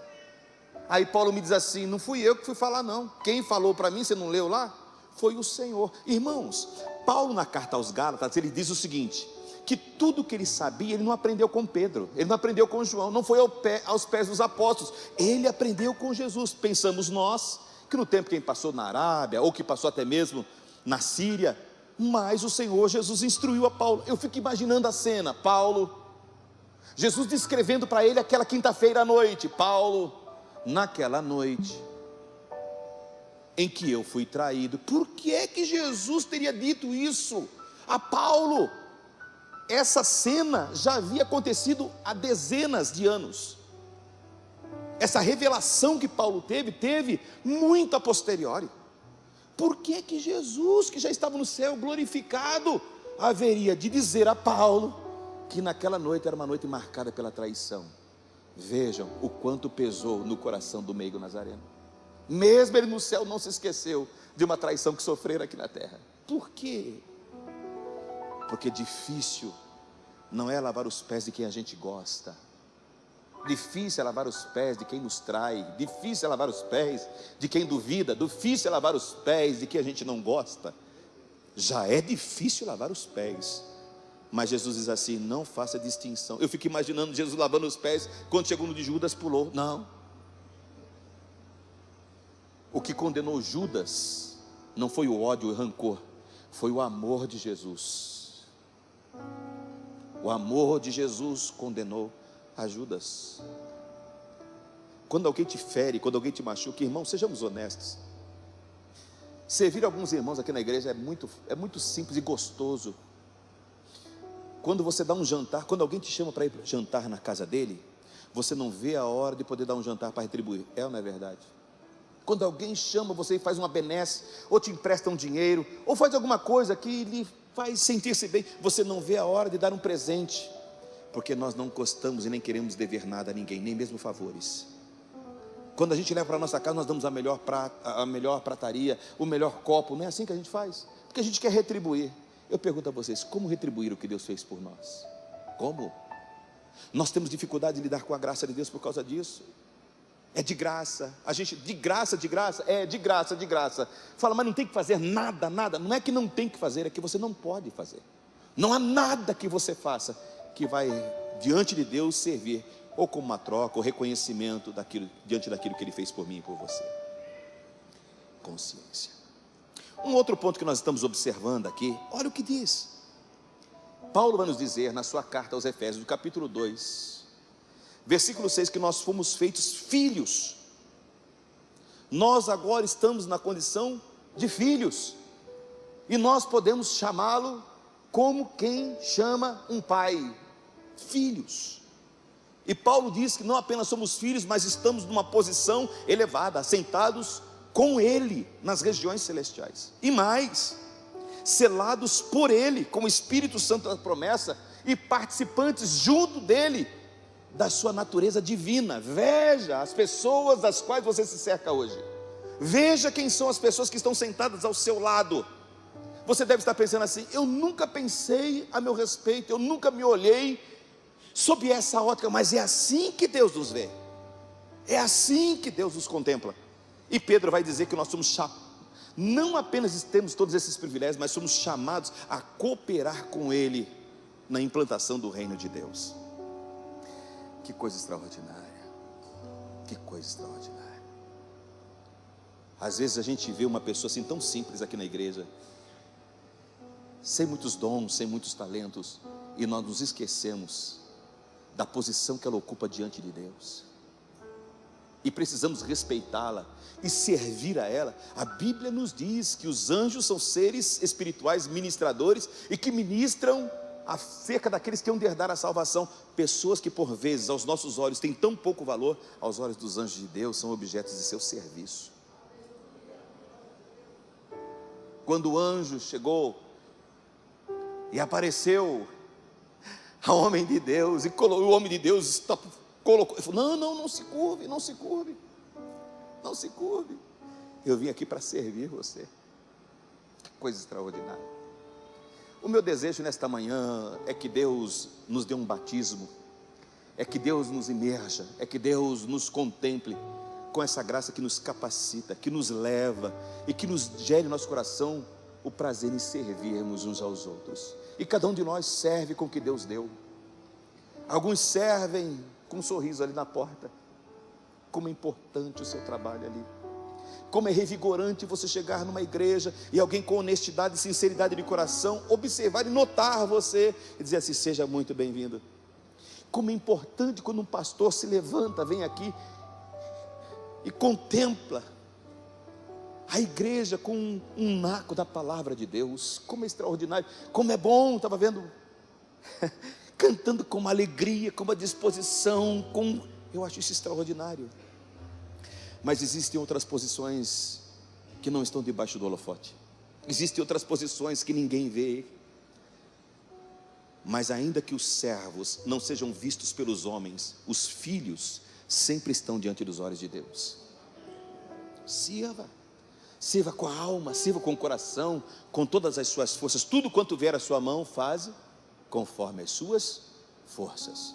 Speaker 1: Aí Paulo me diz assim: não fui eu que fui falar não. Quem falou para mim, você não leu lá? Foi o Senhor. Irmãos, Paulo na carta aos Gálatas, ele diz o seguinte: que tudo que ele sabia, ele não aprendeu com Pedro, ele não aprendeu com João, não foi aos pés dos apóstolos, ele aprendeu com Jesus. Pensamos nós, que no tempo quem passou na Arábia, ou que passou até mesmo na Síria, mas o Senhor Jesus instruiu a Paulo. Eu fico imaginando a cena, Paulo, Jesus descrevendo para ele aquela quinta-feira à noite: Paulo, naquela noite em que eu fui traído. Por que é que Jesus teria dito isso a Paulo? essa cena já havia acontecido há dezenas de anos. Essa revelação que Paulo teve muito a posteriori. Por que que Jesus, que já estava no céu glorificado, haveria de dizer a Paulo que naquela noite era uma noite marcada pela traição? Vejam o quanto pesou no coração do meigo Nazareno. Mesmo ele no céu não se esqueceu de uma traição que sofreram aqui na terra. Por quê? Porque difícil não é lavar os pés de quem a gente gosta. Difícil é lavar os pés de quem nos trai. Difícil é lavar os pés de quem duvida. Difícil é lavar os pés de quem a gente não gosta. Já é difícil lavar os pés, mas Jesus diz assim: não faça distinção. Eu fico imaginando Jesus lavando os pés, quando chegou no de Judas pulou. Não. O que condenou Judas não foi o ódio e o rancor, foi o amor de Jesus. O amor de Jesus condenou a Judas. Quando alguém te fere, quando alguém te machuca, irmão, sejamos honestos. Servir alguns irmãos aqui na igreja é muito simples e gostoso. Quando você dá um jantar, quando alguém te chama para ir jantar na casa dele, você não vê a hora de poder dar um jantar para retribuir. É ou não é verdade? Quando alguém chama você e faz uma benesse, ou te empresta um dinheiro, ou faz alguma coisa que lhe faz sentir-se bem, você não vê a hora de dar um presente, porque nós não gostamos e nem queremos dever nada a ninguém, nem mesmo favores. Quando a gente leva para a nossa casa, nós damos a melhor prataria, o melhor copo. Não é assim que a gente faz? Porque a gente quer retribuir. Eu pergunto a vocês, como retribuir o que Deus fez por nós? Como? Nós temos dificuldade de lidar com a graça de Deus por causa disso. É de graça. A gente, de graça, é de graça. Fala, mas não tem que fazer nada. Não é que não tem que fazer, é que você não pode fazer. Não há nada que você faça que vai diante de Deus servir ou como uma troca, ou reconhecimento diante daquilo que Ele fez por mim e por você. Consciência. Um outro ponto que nós estamos observando aqui, olha o que diz. Paulo vai nos dizer na sua carta aos Efésios, no capítulo 2, versículo 6, que nós fomos feitos filhos. Nós agora estamos na condição de filhos, e nós podemos chamá-lo como quem chama um pai, filhos. E Paulo diz que não apenas somos filhos, mas estamos numa posição elevada, assentados com Ele nas regiões celestiais. E mais, selados por Ele, com o Espírito Santo da promessa, e participantes junto dEle, da sua natureza divina. Veja as pessoas das quais você se cerca hoje. Veja quem são as pessoas que estão sentadas ao seu lado. Você deve estar pensando assim: eu nunca pensei a meu respeito, eu nunca me olhei sob essa ótica, mas é assim que Deus nos vê, é assim que Deus nos contempla. E Pedro vai dizer que nós somos não apenas temos todos esses privilégios, mas somos chamados a cooperar com Ele na implantação do reino de Deus. Que coisa extraordinária, que coisa extraordinária. Às vezes a gente vê uma pessoa assim tão simples aqui na igreja, sem muitos dons, sem muitos talentos, e nós nos esquecemos da posição que ela ocupa diante de Deus, e precisamos respeitá-la e servir a ela. A Bíblia nos diz que os anjos são seres espirituais ministradores, e que ministram acerca daqueles que hão de herdar a salvação. Pessoas que por vezes aos nossos olhos têm tão pouco valor, aos olhos dos anjos de Deus são objetos de seu serviço. Quando o anjo chegou e apareceu ao homem de Deus, e o homem de Deus colocou, falou: não se curve, não se curve, não se curve, eu vim aqui para servir você. Que coisa extraordinária. O meu desejo nesta manhã é que Deus nos dê um batismo, é que Deus nos imerja, é que Deus nos contemple com essa graça que nos capacita, que nos leva e que nos gere no nosso coração o prazer em servirmos uns aos outros. E cada um de nós serve com o que Deus deu. Alguns servem com um sorriso ali na porta. Como é importante o seu trabalho ali. Como é revigorante você chegar numa igreja e alguém com honestidade e sinceridade de coração observar e notar você e dizer assim: seja muito bem-vindo. Como é importante quando um pastor se levanta, vem aqui e contempla a igreja com um naco da palavra de Deus. Como é extraordinário, como é bom. Estava vendo cantando com uma alegria, com uma disposição, eu acho isso extraordinário. Mas existem outras posições que não estão debaixo do holofote. Existem outras posições que ninguém vê. Mas ainda que os servos não sejam vistos pelos homens, os filhos sempre estão diante dos olhos de Deus. Sirva com a alma, sirva com o coração, com todas as suas forças. Tudo quanto vier à sua mão, faze conforme as suas forças.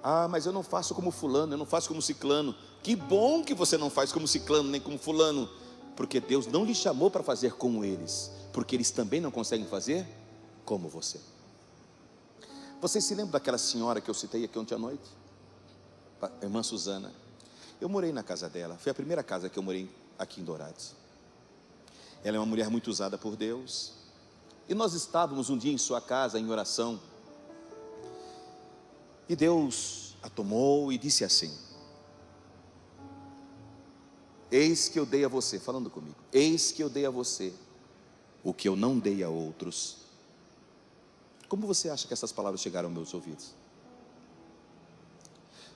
Speaker 1: Ah, mas eu não faço como fulano, eu não faço como ciclano. Que bom que você não faz como ciclano, nem como fulano, porque Deus não lhe chamou para fazer como eles, porque eles também não conseguem fazer como você. Vocês se lembram daquela senhora que eu citei aqui ontem à noite? A irmã Suzana. Eu morei na casa dela, foi a primeira casa que eu morei aqui em Dourados. Ela é uma mulher muito usada por Deus, e nós estávamos um dia em sua casa em oração, e Deus a tomou e disse assim: eis que eu dei a você, falando comigo, eis que eu dei a você o que eu não dei a outros. Como você acha que essas palavras chegaram aos meus ouvidos?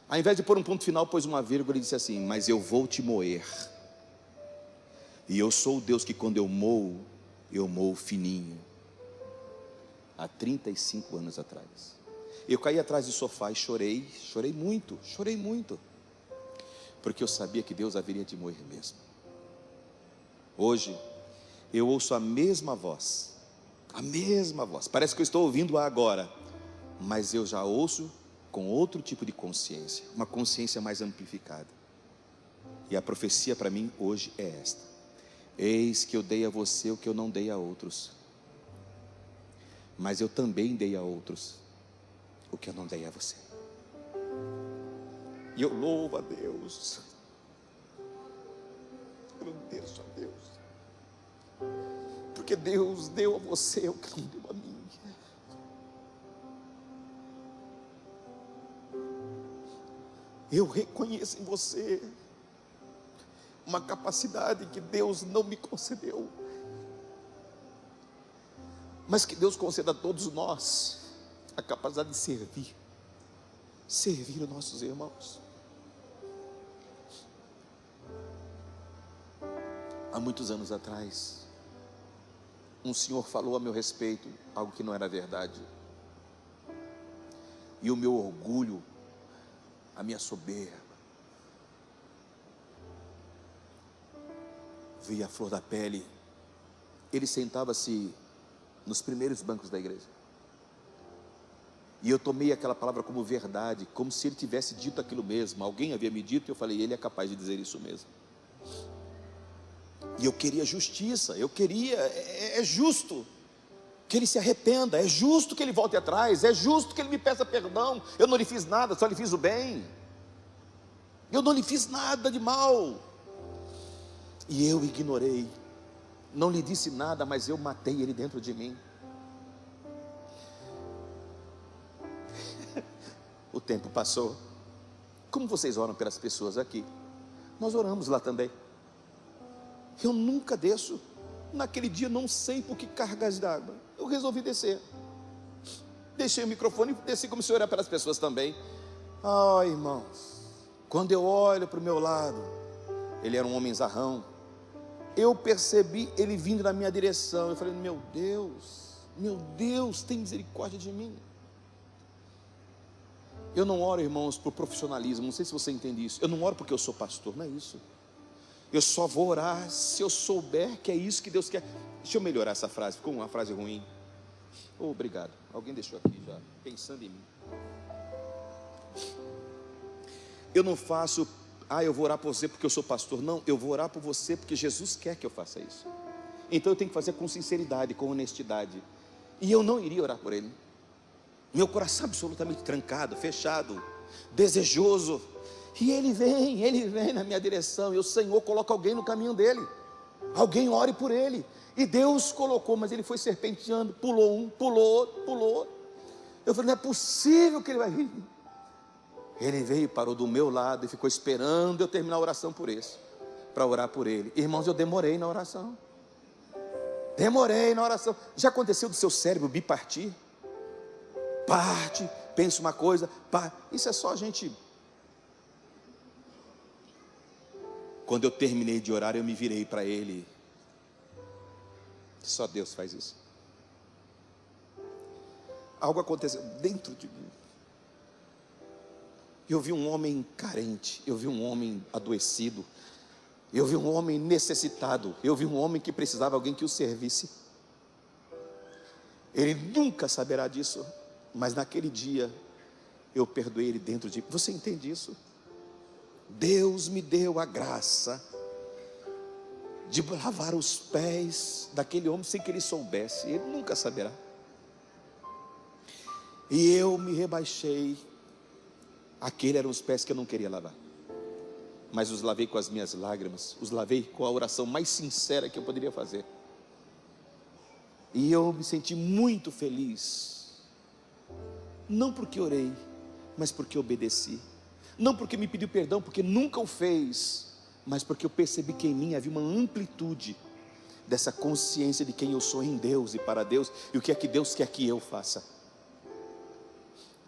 Speaker 1: Ao invés de pôr um ponto final, pôs uma vírgula e disse assim: mas eu vou te moer, e eu sou o Deus que quando eu moo fininho. Há 35 anos atrás, eu caí atrás do sofá e chorei muito, porque eu sabia que Deus haveria de moer mesmo. Hoje, eu ouço a mesma voz, parece que eu estou ouvindo-a agora, mas eu já ouço com outro tipo de consciência, uma consciência mais amplificada. E a profecia para mim hoje é esta: eis que eu dei a você o que eu não dei a outros, mas eu também dei a outros o que eu não dei a você. E eu louvo a Deus, agradeço a Deus, porque Deus deu a você o que não deu a mim. Eu reconheço em você uma capacidade que Deus não me concedeu, mas que Deus conceda a todos nós a capacidade de servir os nossos irmãos. Há muitos anos atrás, um senhor falou a meu respeito algo que não era verdade, e o meu orgulho, a minha soberba, veio à flor da pele. Ele sentava-se nos primeiros bancos da igreja, e eu tomei aquela palavra como verdade, como se ele tivesse dito aquilo mesmo. Alguém havia me dito, e eu falei: ele é capaz de dizer isso mesmo. E eu queria justiça, é justo que ele se arrependa, é justo que ele volte atrás, é justo que ele me peça perdão. Eu não lhe fiz nada, só lhe fiz o bem, eu não lhe fiz nada de mal. E eu ignorei, não lhe disse nada, mas eu matei ele dentro de mim. O tempo passou. Como vocês oram pelas pessoas aqui, nós oramos lá também. Eu nunca desço. Naquele dia, não sei por que cargas d'água, eu resolvi descer. Deixei o microfone e desci, comecei a orar pelas pessoas também. Irmãos, quando eu olho para o meu lado, ele era um homem zarrão, eu percebi ele vindo na minha direção. Eu falei: meu Deus, tem misericórdia de mim. Eu não oro, irmãos, por profissionalismo, não sei se você entende isso. Eu não oro porque eu sou pastor, não é isso. Eu só vou orar se eu souber que é isso que Deus quer. Deixa eu melhorar essa frase, ficou uma frase ruim. Obrigado, alguém deixou aqui já, pensando em mim. Eu não faço, eu vou orar por você porque eu sou pastor. Não, eu vou orar por você porque Jesus quer que eu faça isso. Então eu tenho que fazer com sinceridade, com honestidade. E eu não iria orar por ele. Meu coração absolutamente trancado, fechado, desejoso. E ele vem na minha direção, e o Senhor coloca alguém no caminho dele. Alguém ore por ele. E Deus colocou, mas ele foi serpenteando, pulou. Eu falei: não é possível que ele vai vir. Ele veio, parou do meu lado e ficou esperando eu terminar a oração para orar por ele. Irmãos, eu demorei na oração. Já aconteceu do seu cérebro bipartir? parte, pensa uma coisa, isso é só a gente. Quando eu terminei de orar, eu me virei para ele. Só Deus faz isso. Algo aconteceu dentro de mim. Eu vi um homem carente, eu vi um homem adoecido, eu vi um homem necessitado, eu vi um homem que precisava de alguém que o servisse. Ele nunca saberá disso, mas naquele dia eu perdoei ele dentro de mim. Você entende isso? Deus me deu a graça de lavar os pés daquele homem sem que ele soubesse, ele nunca saberá. E eu me rebaixei. Aqueles eram os pés que eu não queria lavar, mas os lavei com as minhas lágrimas, os lavei com a oração mais sincera que eu poderia fazer. E eu me senti muito feliz, não porque orei, mas porque obedeci. Não porque me pediu perdão, porque nunca o fez, mas porque eu percebi que em mim havia uma amplitude dessa consciência de quem eu sou em Deus e para Deus, e o que é que Deus quer que eu faça.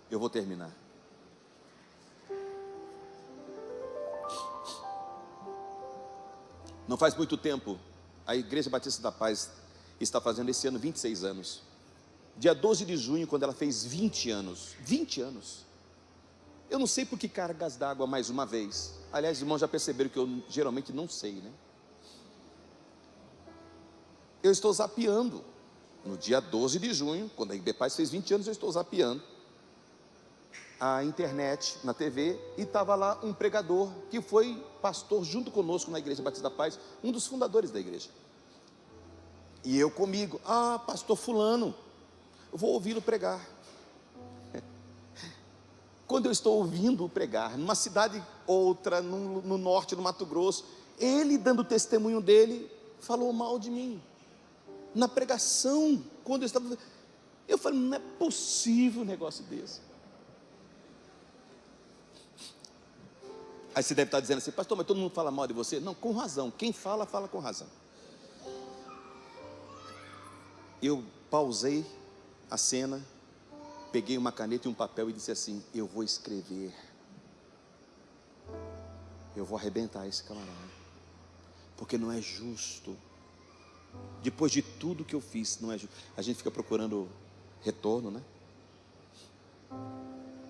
Speaker 1: Eu vou terminar. Não faz muito tempo, a Igreja Batista da Paz está fazendo esse ano 26 anos. Dia 12 de junho, quando ela fez 20 anos. 20 anos. Eu não sei por que cargas d'água mais uma vez. Aliás, irmãos, já perceberam que eu geralmente não sei, né? Eu estou zapeando. No dia 12 de junho, quando a IBPaz fez 20 anos, eu estou zapeando a internet, na TV, e estava lá um pregador, que foi pastor junto conosco na Igreja Batista da Paz, um dos fundadores da igreja. E eu comigo, pastor fulano, eu vou ouvi-lo pregar. Quando eu estou ouvindo pregar, numa cidade outra, no norte, no Mato Grosso, ele dando o testemunho dele, falou mal de mim. Na pregação, quando eu estava, eu falei, não é possível um negócio desse. Aí você deve estar dizendo assim, pastor, mas todo mundo fala mal de você? Não, com razão, quem fala, fala com razão. Eu pausei a cena, peguei uma caneta e um papel e disse assim, eu vou escrever, eu vou arrebentar esse camarada, porque não é justo, depois de tudo que eu fiz, não é justo. A gente fica procurando retorno, né?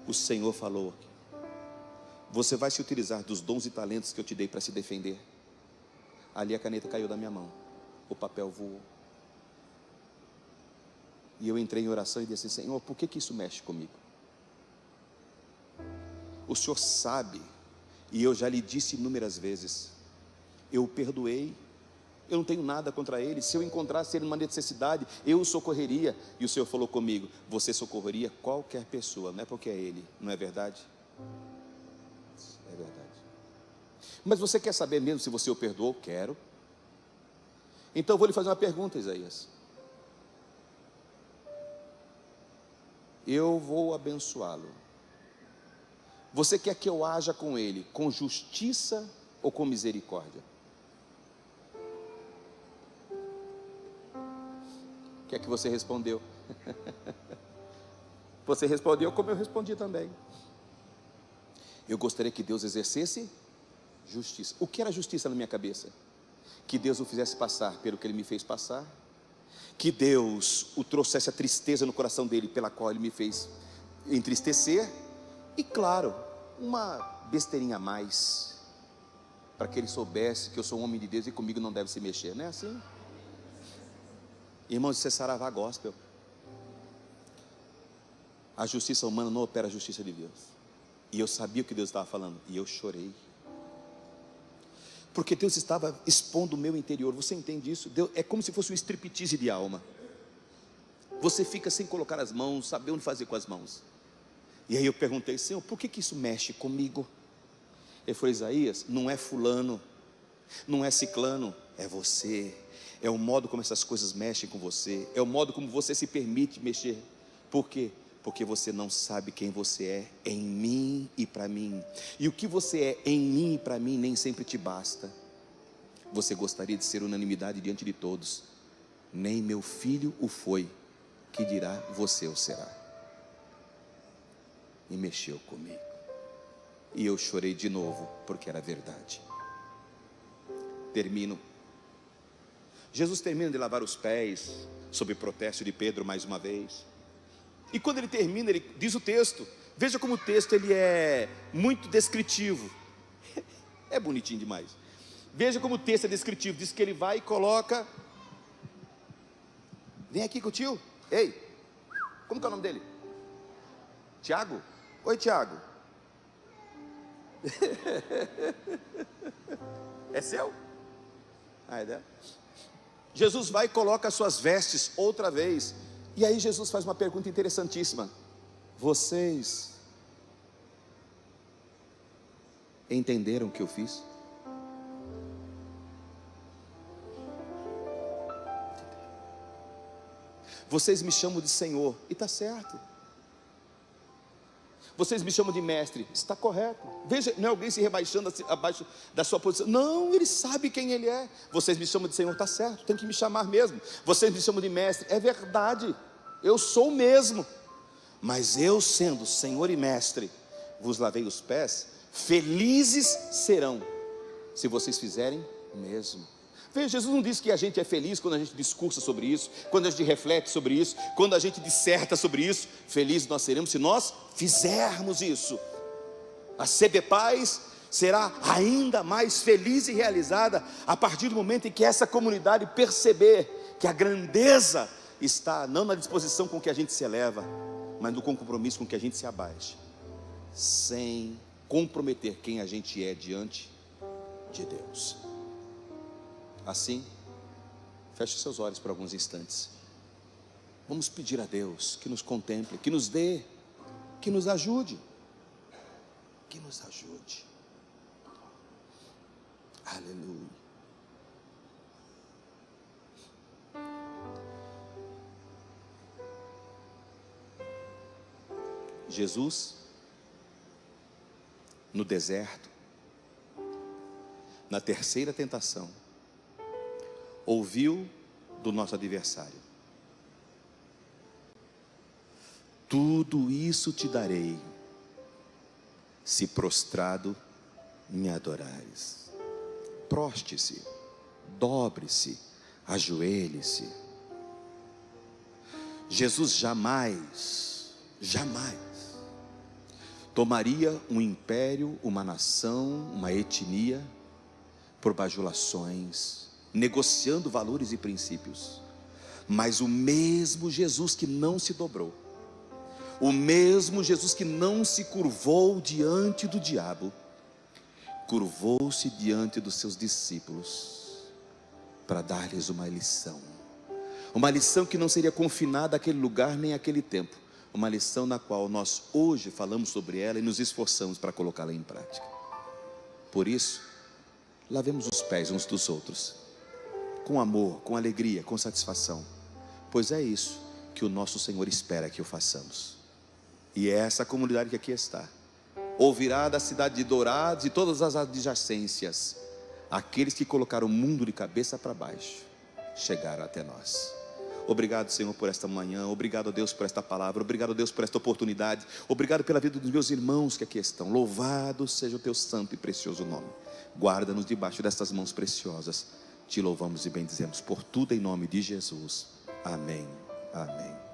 Speaker 1: O Senhor falou aqui, você vai se utilizar dos dons e talentos que eu te dei para se defender. Ali a caneta caiu da minha mão, o papel voou. E eu entrei em oração e disse, Senhor, por que isso mexe comigo? O Senhor sabe, e eu já lhe disse inúmeras vezes, eu o perdoei, eu não tenho nada contra ele. Se eu encontrasse ele numa necessidade, eu o socorreria. E o Senhor falou comigo, você socorreria qualquer pessoa, não é porque é ele, não é verdade? É verdade. Mas você quer saber mesmo se você o perdoou? Quero. Então eu vou lhe fazer uma pergunta, Isaías. Eu vou abençoá-lo. Você quer que eu haja com ele com justiça ou com misericórdia? O que é que você respondeu? Você respondeu como eu respondi também. Eu gostaria que Deus exercesse justiça. O que era justiça na minha cabeça? Que Deus o fizesse passar pelo que ele me fez passar, que Deus o trouxesse a tristeza no coração dele, pela qual ele me fez entristecer, e claro, uma besteirinha a mais, para que ele soubesse que eu sou um homem de Deus e comigo não deve se mexer, não é assim? Irmãos, isso é saravá gospel. A justiça humana não opera a justiça de Deus. E eu sabia o que Deus estava falando, e eu chorei, porque Deus estava expondo o meu interior. Você entende isso? Deus, é como se fosse um striptease de alma. Você fica sem colocar as mãos, saber onde fazer com as mãos. E aí eu perguntei, Senhor, por que isso mexe comigo? Ele falou, Isaías, não é fulano, não é ciclano, é você. É o modo como essas coisas mexem com você, é o modo como você se permite mexer. Por quê? Porque você não sabe quem você é em mim e para mim. E o que você é em mim e para mim nem sempre te basta. Você gostaria de ser unanimidade diante de todos. Nem meu filho o foi, que dirá você o será. e mexeu comigo. E eu chorei de novo, porque era verdade. Termino. Jesus termina de lavar os pés, sob protesto de Pedro mais uma vez. E quando ele termina, ele diz o texto. Veja como o texto ele é muito descritivo. É bonitinho demais. Veja como o texto é descritivo. Diz que ele vai e coloca. Vem aqui com o tio. Ei, como que é o nome dele? Tiago? Oi, Tiago. É seu? Ah, é dela? Jesus vai e coloca as suas vestes outra vez. E aí Jesus faz uma pergunta interessantíssima. Vocês entenderam o que eu fiz? Vocês me chamam de Senhor, e está certo. Vocês me chamam de mestre, está correto. Veja, não é alguém se rebaixando abaixo da sua posição. Não, ele sabe quem ele é. Vocês me chamam de Senhor, está certo, tem que me chamar mesmo. Vocês me chamam de mestre, é verdade. Eu sou o mesmo. Mas eu, sendo Senhor e mestre, vos lavei os pés. Felizes serão, se vocês fizerem o mesmo. Veja, Jesus não diz que a gente é feliz quando a gente discursa sobre isso, quando a gente reflete sobre isso, quando a gente disserta sobre isso. Felizes nós seremos se nós fizermos isso. A CBPaz será ainda mais feliz e realizada a partir do momento em que essa comunidade perceber que a grandeza está não na disposição com que a gente se eleva, mas no compromisso com que a gente se abaixa, sem comprometer quem a gente é diante de Deus. Assim, feche seus olhos por alguns instantes. Vamos pedir a Deus que nos contemple, que nos dê, que nos ajude. Que nos ajude. Aleluia. Jesus, no deserto, na terceira tentação, ouviu do nosso adversário: tudo isso te darei, se prostrado me adorares. Proste-se, dobre-se, ajoelhe-se. Jesus jamais tomaria um império, uma nação, uma etnia, por bajulações, negociando valores e princípios. Mas o mesmo Jesus que não se dobrou, o mesmo Jesus que não se curvou diante do diabo, curvou-se diante dos seus discípulos, para dar-lhes uma lição que não seria confinada àquele lugar nem àquele tempo, uma lição na qual nós hoje falamos sobre ela e nos esforçamos para colocá-la em prática. Por isso, lavemos os pés uns dos outros, com amor, com alegria, com satisfação, pois é isso que o nosso Senhor espera que o façamos. E é essa comunidade que aqui está, ouvirá da cidade de Dourados e todas as adjacências, aqueles que colocaram o mundo de cabeça para baixo, chegaram até nós. Obrigado, Senhor, por esta manhã. Obrigado, Deus, por esta palavra. Obrigado, Deus, por esta oportunidade. Obrigado pela vida dos meus irmãos que aqui estão. Louvado seja o teu santo e precioso nome. Guarda-nos debaixo destas mãos preciosas. Te louvamos e bendizemos por tudo em nome de Jesus. Amém. Amém.